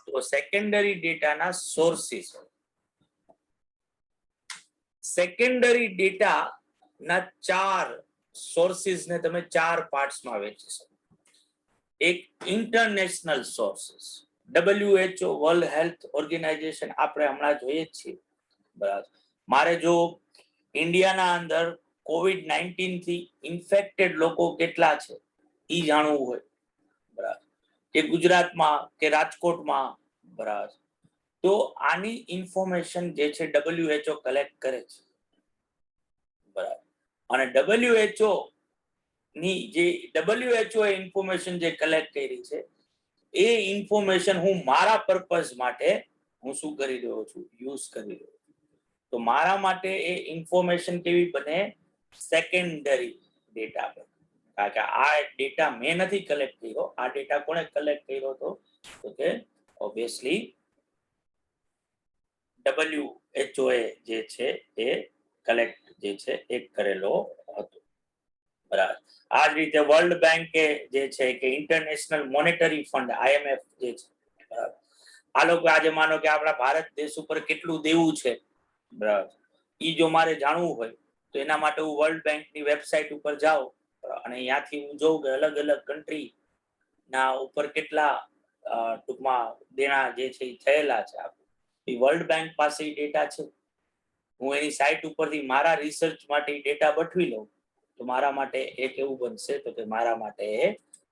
તો સેકન્ડરી ડેટાના સોર્સિસ. સેકન્ડરી ડેટા ના 4 સોર્સિસ ને તમે 4 પાર્ટ્સમાં વહેંચી શકો. એક international sources, WHO World Health Organization આપણે હમણાં જોઈએ જ છીએ, બરાબર. મારે જો ઇન્ડિયાના અંદર COVID-19 થી ઇન્ફેક્ટેડ લોકો કેટલા છે એ જાણવું હોય, બરાબર, કે ગુજરાતમાં કે રાજકોટમાં, બરાબર, તો આની ઇન્ફોર્મેશન જે છે WHO કલેક્ટ કરે છે, બરાબર. અને WHO ની જે WHO ઇન્ફોર્મેશન જે કલેક્ટ કરી છે એ ઇન્ફોર્મેશન હું મારા પર્પઝ માટે હું શું કરી રહ્યો છું? યુઝ કરી રહ્યો છું. તો મારા માટે એ ઇન્ફોર્મેશન કેવી બને? સેકન્ડરી. ડેટા પર, કારણ કે આ ડેટા મેં નથી કલેક્ટ કર્યો. આ ડેટા કોણે કલેક્ટ કર્યો હતો? તો કે ઓબ્વિયસલી WHO જે છે એ કલેક્ટ જે છે એ કરેલો હતો. બરાબર. આ જ રીતે વર્લ્ડ બેંકે જે છે કે ઇન્ટરનેશનલ મોનેટરી ફંડ IMF જે છે, બરાબર, આ લોકો આજે માનો કે આપણા ભારત દેશ ઉપર કેટલું દેવું છે, બરાબર, ઈ જો મારે જાણવું હોય તો એના માટે હું વર્લ્ડ બેંકની વેબસાઇટ ઉપર જાઉં અને ત્યાંથી હું જોઉં કે અલગ અલગ કન્ટ્રી ના ઉપર કેટલા ટૂંકમાં દેણા જે છે એ થયેલા છે. વર્લ્ડ બેંક પાસે ડેટા છે. હું એની સાઇટ ઉપરથી મારા રિસર્ચ માટે ડેટા બઠવી લઉં તો મારા માટે એ કેવું બનશે? તો કે મારા માટે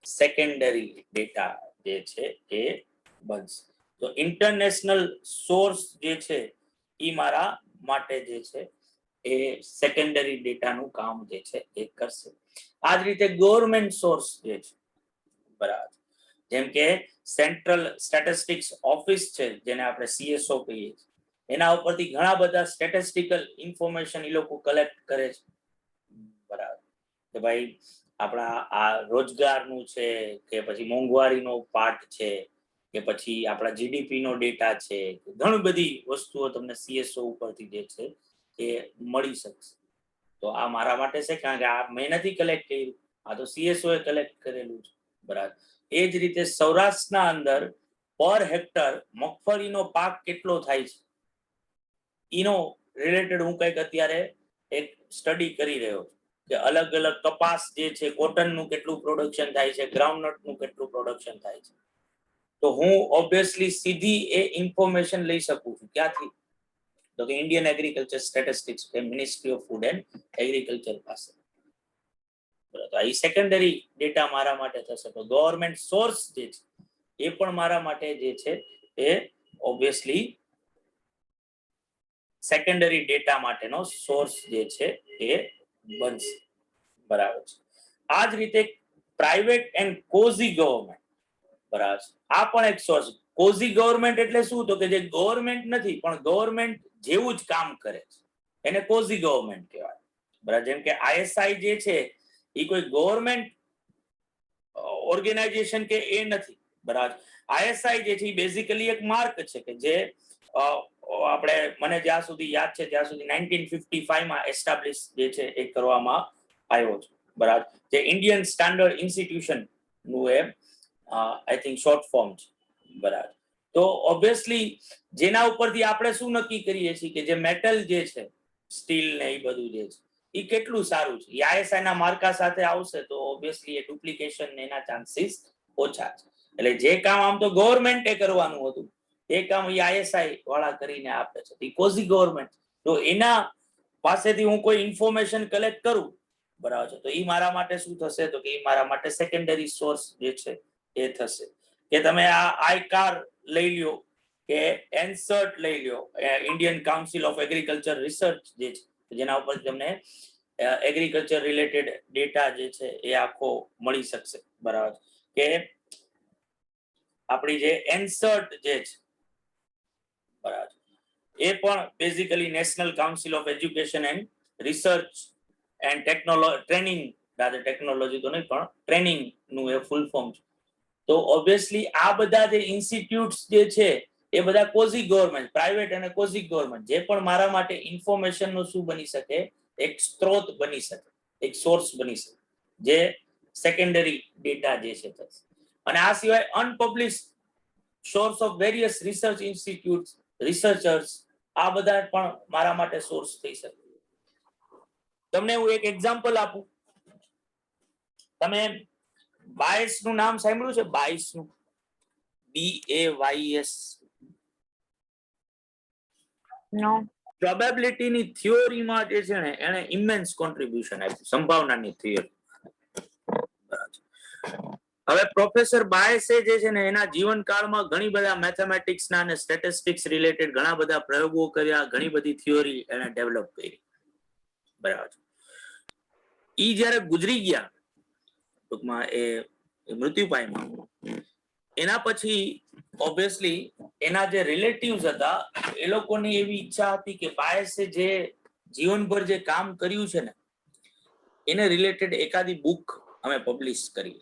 સેકન્ડરી ડેટા જે છે એ બનશે. તો ઇન્ટરનેશનલ સોર્સ જે છે એ મારા માટે જે છે એ સેકન્ડરી ડેટાનું કામ જે છે એ કરશે. આ જ રીતે ગવર્મેન્ટ સોર્સ જે છે, બરાબર, જેમ કે સેન્ટ્રલ સ્ટેટિસ્ટિક્સ ઓફિસ છે જેને આપણે CSO કહીએ છીએ, એના ઉપરથી ઘણા બધા સ્ટેટિસ્ટિકલ ઇન્ફોર્મેશન એ લોકો કલેક્ટ કરે છે. બરાબર, કે ભાઈ આપણા આ રોજગારનું છે કે પછી મોંઘવારીનો પાર્ટ છે કે પછી આપણા GDP નો ડેટા છે, ઘણી બધી વસ્તુઓ તમને CSO ઉપરથી જે છે એ મળી શકશે. તો આ મારા માટે છે, કારણ કે આ મેં નથી કલેક્ટ કર્યું, આ તો CSO એ કલેક્ટ કરેલું છે. બરાબર. એ જ રીતે સૌરાષ્ટ્રના અંદર પર હેક્ટર મગફળીનો પાક કેટલો થાય છે એનો રિલેટેડ હું કંઈક અત્યારે એક સ્ટડી કરી રહ્યો છું કે અલગ અલગ કપાસ જે છે, કોટનનું કેટલું પ્રોડક્શન થાય છે, ગ્રાઉન્ડનટનું કેટલું પ્રોડક્શન થાય છે. તો હું ઓબ્વિયસલી સીધી એ ઇન્ફોર્મેશન લઈ શકું છું. ક્યાંથી? તો કે ઇન્ડિયન એગ્રીકલ્ચર સ્ટેટિસ્ટિક્સ કે ministry of food and agriculture પાસે. તો આ સેકન્ડરી ડેટા મારા માટે થશે. તો ગવર્મેન્ટ સોર્સ જે છે એ પણ મારા માટે જે છે એ ઓબ્વિયસલી સેકન્ડરી ડેટા માટેનો સોર્સ જે છે એ બનશે. બરાબર છે. આ જ રીતે પ્રાઇવેટ એન્ડ કોઝી ગવર્મેન્ટ, બરાબર, આ પણ એક સોર્સ. કોઝી ગવર્મેન્ટ એટલે શું? તો કે જે ગવર્મેન્ટ નથી પણ ગવર્મેન્ટ જેવું જ કામ કરે છે એને કોઝી ગવર્મેન્ટ કહેવાય. બરાબર. જેમ કે ISI જે છે એ કોઈ ગવર્મેન્ટ ઓર્ગેનાઇઝેશન કે એ નથી. બરાબર. ISI જે છે એ બેઝિકલી એક માર્ક છે કે જે આપણે મને જ્યાં સુધી યાદ છે ત્યાં સુધી 1955 માં એસ્ટાબ્લિશ જે છે એ કરવામાં આવ્યો છે. બરાબર. જે ઇન્ડિયન સ્ટાન્ડર્ડ ઇન્સ્ટિટ્યુશન નું એ આઈ થિંક શોર્ટ ફોર્મ છે. બરાબર. તો ઓબ્વિયસલી જેના ઉપરથી આપણે શું નક્કી કરીએ છીએ કે જે મેટલ જે છે, સ્ટીલ ને એ બધું જે છે એ કેટલું સારું છે, ISI ના માર્કા સાથે આવશે તો ઓબ્વિયસલી એ ડુપ્લિકેશન ને એના ચાન્સીસ ઓછા છે. એટલે જે કામ આમ તો ગવર્મેન્ટે કરવાનું હતું એ કામ ISI વાળા કરીને આપે છે. કોઝી ગવર્મેન્ટ, તો એના પાસેથી હું કોઈ ઇન્ફોર્મેશન કલેક્ટ કરું, બરાબર છે, તો એ મારા માટે શું થશે? તો કે એ મારા માટે સેકન્ડરી સોર્સ જે છે એ થશે. કે તમે આ આઈકાર લઈ લ્યો કે એનસર્ટ લઈ લ્યો, Indian council of agriculture research જે છે, જેના ઉપર તમને એગ્રીકલ્ચર રિલેટેડ ડેટા જે છે એ આખો મળી શકશે. બરાબર. કે આપણી જે એનસર્ટ જે છે, બરાબર, એ પણ basically national council of education and research and training, technology તો નહીં પણ ટ્રેનિંગ નું એ ફૂલ ફોર્મ છે. તો ઓબ્વિયસલી આ બધા જે ઇન્સ્ટિટ્યૂટ્સ જે છે એ બધા કોઝી ગવર્મેન્ટ, પ્રાઇવેટ અને કોઝી ગવર્મેન્ટ, જે પણ મારા માટે ઇન્ફોર્મેશન નું શું બની શકે? એક સ્ત્રોત બની શકે, એક સોર્સ બની શકે, જે સેકન્ડરી ડેટા જે છે થશે. અને આ સિવાય unpublish source of various research institutes, researchers, આ બધા પણ મારા માટે સોર્સ થઈ શકે. તમને હું એક એક્ઝામ્પલ આપું. તમે બાયસ નું નામ સાંભળ્યું છે? બાયસ નું, BAYS. No. પ્રોબેબિલિટી ની થિયોરીમાં જે છે ને એને ઇમેન્સ કોન્ટ્રીબ્યુશન આપ્યું, સંભાવનાની થિયરી. હવે પ્રોફેસર બાયસે જે છે ને એના જીવનકાળમાં ઘણી બધા મેથેમેટિક્સના અને સ્ટેટિસ્ટિક્સ રિલેટેડ ઘણા બધા પ્રયોગો કર્યા, ઘણી બધી થિયોરી એને ડેવલપ કરી. બરાબર. ઈ જ્યારે ગુજરી ગયા, ટૂંકમાં એ મૃત્યુ પામ્યા, એના પછી ઓબ્વિયસલી એના જે રિલેટિવ્સ હતા એ લોકોની એવી ઈચ્છા હતી કે બાયસે જે જીવનભર જે કામ કર્યું છે ને એને રિલેટેડ એકાદી બુક અમે પબ્લિશ કરી.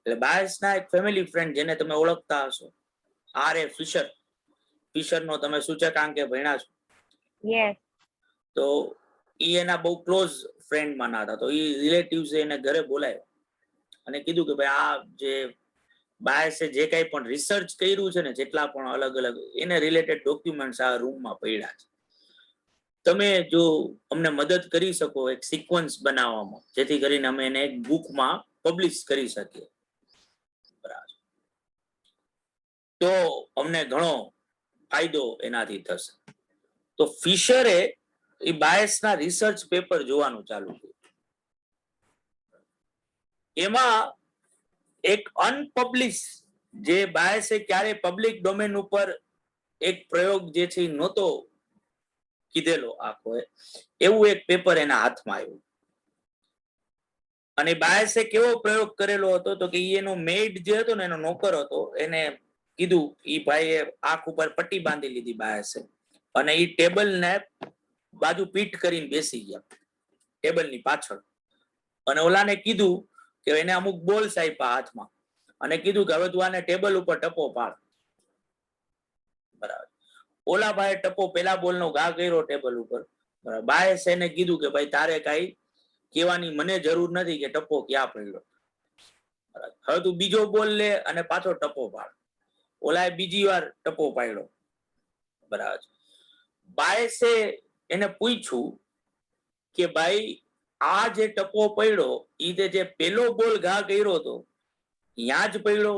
એટલે બાયસના એક ફેમિલી ફ્રેન્ડ જેને તમે ઓળખતા હશો, R.A. ફિશર નો તમે સૂચકાંકે ભણ્યા છો. Yes. તો ઈ એના બહુ ક્લોઝ ફ્રેન્ડ માના હતા. તો ઈ રિલેટિવ્સ એને ઘરે બોલાવ્યો અને કીધું કે ભાઈ આ જે બાયસે જે કઈ પણ રિસર્ચ કર્યું છે ને, જેટલા પણ અલગ અલગ એને રિલેટેડ ડોક્યુમેન્ટ્સ આ રૂમમાં પડ્યા છે. તમે જો અમને મદદ કરી શકો એક સિક્વન્સ બનાવવામાં, જેથી કરીને અમે એને એક બુકમાં પબ્લિશ કરી શકીએ, બરાબર, તો અમને ઘણો ફાયદો એનાથી થશે. તો ફિશરે એ બાયસના રિસર્ચ પેપર જોવાનું ચાલુ કર્યું. એમાં એક અનપબ્લિશ જે બાયસે ક્યારે પબ્લિક ડોમેન ઉપર એક પ્રયોગ જે છે એ નહોતો કીધેલો આખો, એવું એક પેપર એના હાથમાં આવ્યું. અને બાયસે કેવો પ્રયોગ કરેલો હતો તો કે એનો મેઇડ જે હતો ને, એનો નોકર હતો, એને કીધું, ઈ ભાઈએ આંખ ઉપર પટ્ટી બાંધી લીધી બાયસે, અને ઈ ટેબલ ને બાજુ પીઠ કરીને બેસી ગયા ટેબલની પાછળ, અને ઓલાને કીધું કે એને અમુક બોલ્સ આપ્યા હાથમાં અને કીધું કે હવે તું આને ટેબલ ઉપર ટપો પાડ, બરાબર. ઓલા ભાઈ ટપો પેલા બોલનો ઘા કર્યો ટેબલ ઉપર, બરાબર. બાયસે એને કીધું કે ભાઈ તારે કઈ કહેવાની મને જરૂર નથી કે ટપો ક્યાં પડ્યો, બરાબર. હવે તું બીજો બોલ લે અને પાછો ટપો પાડ. ઓલાએ બીજી વાર ટપો પાડ્યો, બરાબર. બાયસે એને પૂછ્યું કે ભાઈ આ જે ટપો પડ્યો ઈ જે પેલો બોલ ઘા કર્યો હતો ત્યાં જ પડ્યો,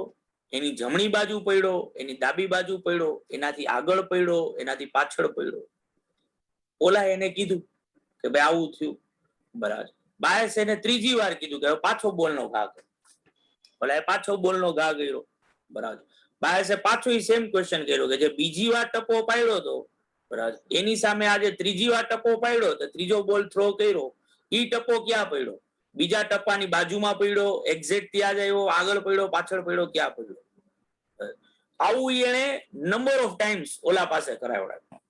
એની જમણી બાજુ પડ્યો, એની ડાબી બાજુ પડ્યો, એનાથી આગળ પડ્યો, એનાથી પાછળ પડ્યો? ઓલા એને કીધું કે ભાઈ આવું થયું, બરાબર. બાયસે એને ત્રીજી વાર કીધું કે પાછો બોલનો ઘા કર્યો. ઓલા પાછો બોલનો ઘા કર્યો, બરાબર. બાયસે પાછો સેમ ક્વેશ્ચન કર્યો કે જે બીજી વાર ટપો પાડ્યો હતો, બરાબર, એની સામે આજે ત્રીજી વાર ટપો પાડ્યો તો ત્રીજો બોલ થ્રો કર્યો, ઈ ટપો ક્યાં પડ્યો? બીજા ટપ્પાની બાજુમાં પડ્યો, એક્ઝેક્ટ ત્યાં જ આવ્યો, આગળ પડ્યો, પાછળ પડ્યો, ક્યાં પડ્યો? આવું એને નંબર ઓફ ટાઈમ્સ ઓલા પાસે કરાવડાવ્યું.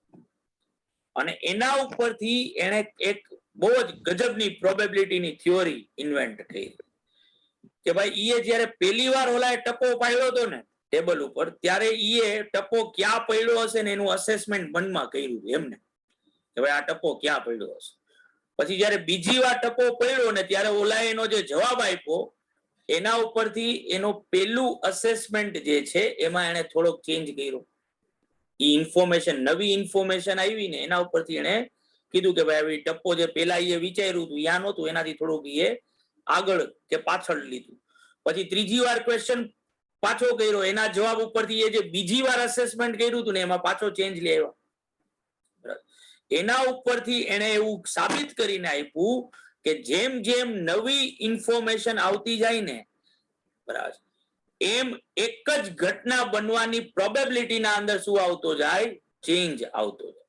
અને એના ઉપરથી એને એક બહુ જ ગજબની પ્રોબેબિલિટીની થિયોરી ઇન્વેન્ટ કરી કે ભાઈ ઈએ જ્યારે પહેલી વાર ઓલાએ ટપો પાડ્યો હતો ને ટેબલ ઉપર, ત્યારે ઈએ ટપો ક્યાં પડ્યો હશે ને એનું અસેસમેન્ટ મનમાં કર્યું એમને કે ભાઈ આ ટપો ક્યાં પડ્યો હશે. પછી જયારે બીજી વાર ટપો પડ્યો ને ત્યારે ઓલાએ એનો જે જવાબ આપ્યો એના ઉપરથી એનો પેલું અસેસમેન્ટ જે છે એમાં એને થોડોક ચેન્જ કર્યો. ઈ ઇન્ફોર્મેશન, નવી ઇન્ફોર્મેશન આવી ને એના ઉપરથી એને કીધું કે ભાઈ આવી ટપ્પો જે પેલા એ વિચાર્યું હતું યા નહોતું, એનાથી થોડુંક એ આગળ કે પાછળ લીધું. પછી ત્રીજી વાર ક્વેશ્ચન પાછો કર્યો, એના જવાબ ઉપરથી એ જે બીજી વાર અસેસમેન્ટ કર્યું હતું ને એમાં પાછો ચેન્જ લઈ આવ્યો. એના ઉપરથી એને એવું સાબિત કરીને આપ્યું કે જેમ જેમ નવી ઇન્ફોર્મેશન આવતી જાય ને, બરાબર, એમ એક જ ઘટના બનવાની પ્રોબેબિલિટીના અંદર શું આવતો જાય? ચેન્જ આવતો જાય.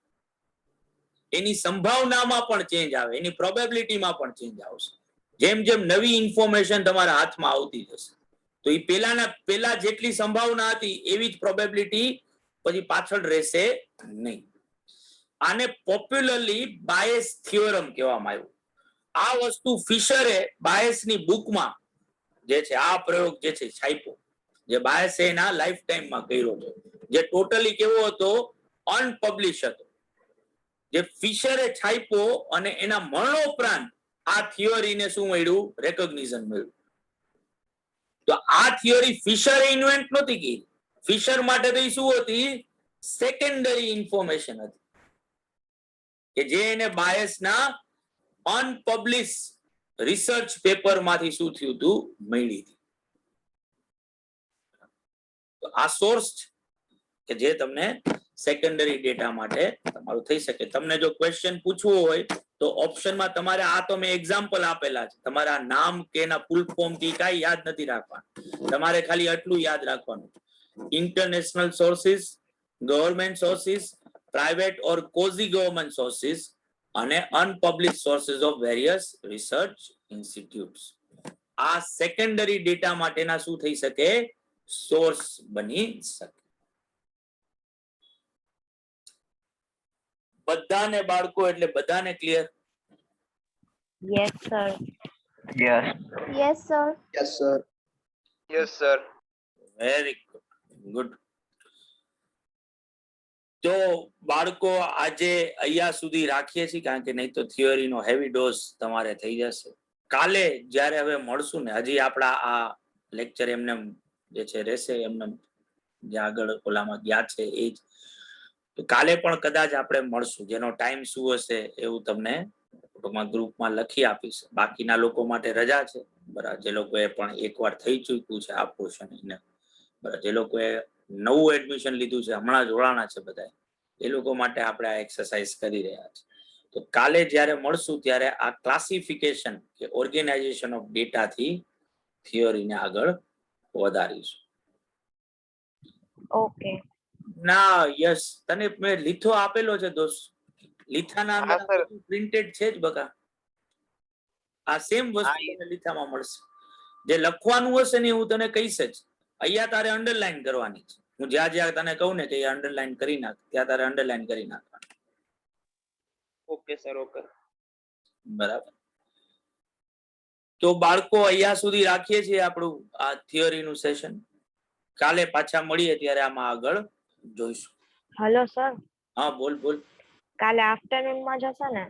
એની સંભાવનામાં પણ ચેન્જ આવે, એની પ્રોબેબિલિટીમાં પણ ચેન્જ આવશે. જેમ જેમ નવી ઇન્ફોર્મેશન તમારા હાથમાં આવતી જશે તો એ પેલા જેટલી સંભાવના હતી એવી જ પ્રોબેબિલિટી પછી પાછળ રહેશે નહીં. આને પોપ્યુલરલી બાયસ થિયોરમ કહેવામાં આવ્યું. આ વસ્તુ ફિશરે બાયસની બુકમાં જે છે આ પ્રયોગ જે છે છાપ્યો, જે બાયસે એના લાઈફ ટાઈમમાં કર્યો છે, જે ટોટલી કેવો હતો? અનપબ્લિશ હતો. જે ફિશરે છાપ્યો અને એના મરણોપરાંત આ થિયોરીને શું મળ્યું? રેકોગ્નિશન મળ્યું. તો આ થિયોરી ફિશરે ઇન્વેન્ટ નહોતી કરી. ફિશર માટે તો શું હતી? સેકન્ડરી ઇન્ફોર્મેશન હતી કે જે એને બાયસના અનપબ્લિશ રિસર્ચ પેપર માંથી શું થયું હતું? મળી હતી. તો આ સોર્સ કે જે તમને સેકન્ડરી ડેટા માટે તમારું થઈ શકે. તમને જો ક્વેશ્ચન પૂછવો હોય તો ઓપ્શનમાં તમારે આ તો મેં એક્ઝામ્પલ આપેલા છે, તમારા નામ કે એના ફૂલ ફોર્મ થી કાંઈ યાદ નથી રાખવાનું, તમારે ખાલી આટલું યાદ રાખવાનું: international sources, government sources, private or quasi government sources અને unpublish sources of various research institutes. આ સેકન્ડરી ડેટા માટેના શું થઈ શકે? સોર્સ બની શકે. બધાને બાળકો એટલે બધાને clear? Yes, sir. Yes, sir. Yes, sir. Yes, sir. Very good. તો બાળકો આજે અહીંયા સુધી રાખીએ છીએ, કારણ કે નહીં તો થિયરીનો હેવી ડોઝ તમારે થઈ જશે. કાલે જ્યારે હવે મળશું ને, હજી આપણા આ લેક્ચર એમને જે છે રહેશે, એમને જે આગળ ઓલામાં ગયા છે એ જ. તો કાલે પણ કદાચ આપણે મળશું, જેનો ટાઈમ શું હશે એવું તમને ગ્રુપમાં લખી આપીશ. બાકીના લોકો માટે રજા છે, બરાબર, જે લોકોએ પણ એકવાર થઈ ચૂક્યું છે આ પોર્શન એને, બરાબર, જે લોકોએ નવું એડમિશન લીધું છે, હમણાં જોડાણા છે બધા, એ લોકો માટે આપણે આ એક્સરસાઇઝ કરી રહ્યા છે. તો કાલે જ્યારે મળશું ત્યારે આ ક્લાસિફિકેશન કે ઓર્ગેનાઇઝેશન ઓફ ડેટા થી થિયરીને આગળ વધારીશું. Okay. ના યસ, તને મેં લીથો આપેલો છે દોસ્ત. લીથાના હા, sir. અંદર પ્રિન્ટેડ છે જ બકા. આ સેમ વસ્તુ તને લીથામાં મળશે. જે લખવાનું હશે ને હું તને કહીશ જ. અહીંયા તારે અંડરલાઈન કરવાની છે. હું જ્યાં જ્યાં તને કહું ને કે અંડરલાઈન કરી નાખ, ત્યાં તારે અંડરલાઈન કરી નાખવાનું. Okay sir, okay. બરાબર. તો બાળકો અહીંયા સુધી રાખીએ છીએ આપણું આ થિયરીનું સેશન. કાલે પાછા મળીએ ત્યારે આમાં આગળ જોઈશું. Hello, sir. હા બોલ બોલ. કાલે afternoon માં જશે ને?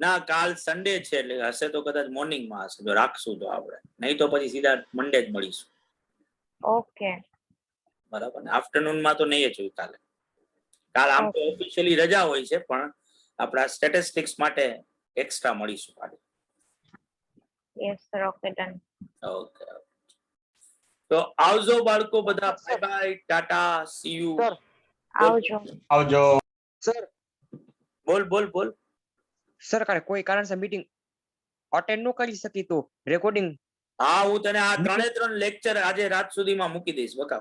ના, કાલ સન્ડે છે એટલે હશે તો કદાચ મોર્નિંગમાં હશે, જો રાખશું તો આપણે, નહીં તો પછી સીધા મંડે જ મળીશું. Okay. બરાબર ને, આફ્ટરનૂનમાં તો નહીં જ હોય કાલે. કાલ આમ તો ઓફિશિયલી રજા હોય છે, પણ આપણા સ્ટેટિસ્ટિક્સ માટે એક્સ્ટ્રા મળીશું કાલે. Yes, sir. Okay, done. Okay. તો આવજો બાળકો બધા. Bye bye, Tata, C you. Sir. આવજો. આવજો. સર, બોલ બોલ બોલ. સર કાલે કોઈ કારણસર મીટિંગ અટેન્ડ ન કરી શકી તો રેકોર્ડિંગ. હા, હું તને આ 3 લેક્ચર આજે રાત સુધીમાં મૂકી દઈશ બકા.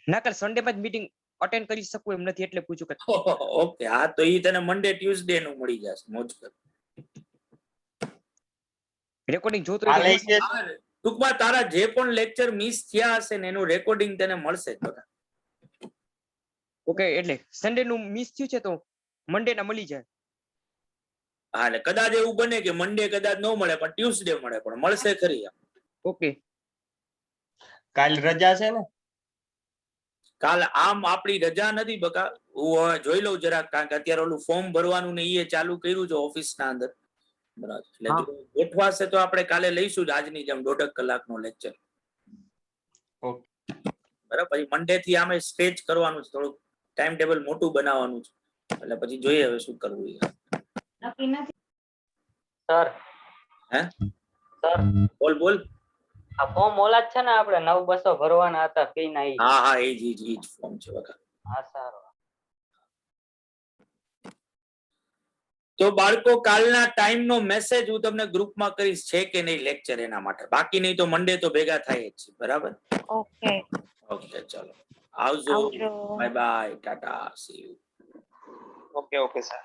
ના કાલે સન્ડે માં જ મીટિંગ અટેન્ડ કરી શકું એમ નથી, એટલે પૂછું કે. ઓકે, હા તો ઈ તને મંડે ટ્યુઝડે નું મળી જશે. મોજ કર. રેકોર્ડિંગ જોતો કાલે હોય તો હા, ટૂંકમાં તારા જે પણ લેક્ચર મિસ થયા હશે ને એનું રેકોર્ડિંગ તને મળશે જ બકા. ઓકે, એટલે સન્ડે નું મિસ થયું છે તો મંડે ના મળી જાય. હા, એટલે કદાચ એવું બને કે મંડે કદાચ ન મળે પણ ટ્યુઝડે મળે, પણ મળશે ખરી. ઓકે. કાલ રજા છે ને? કાલ આમ આપણી રજા નથી બકા. હું હવે જોઈ લઉં જરાક, કારણ કે અત્યારે ઓલું ફોર્મ ભરવાનું ને એ ચાલુ કર્યું છે ઓફિસના અંદર, બરાબર. એટલે હા. જો ગોઠવાશે તો આપણે કાલે લઈશું જ આજની જેમ 1.5 કલાકનો લેક્ચર. ઓકે. બરાબર. પછી મંડે થી આમે સ્ટેજ કરવાનું છે, થોડુંક ટાઈમ ટેબલ મોટું બનાવવાનું છે, એટલે પછી જોઈએ હવે શું કરવું. નક્કી નથી. સર હે સર બોલ બોલ. આ ફોર્મ ઓલા જ છે ને આપણે 9,200 ભરવાના હતા ફી ના ઈ? હા હા, એ જ ફોર્મ છે બકા. હા સારું. તો બાળકો કાલના ટાઈમનો મેસેજ હું તમને ગ્રુપમાં કરીશ, છે કે નહીં લેક્ચર, એના માટે. બાકી નહીં તો મંડે તો ભેગા થાય જ છે, બરાબર. Okay. ઓકે, ચલો આવજો. આવજો. Bye bye, Tata, C you. Okay okay sir.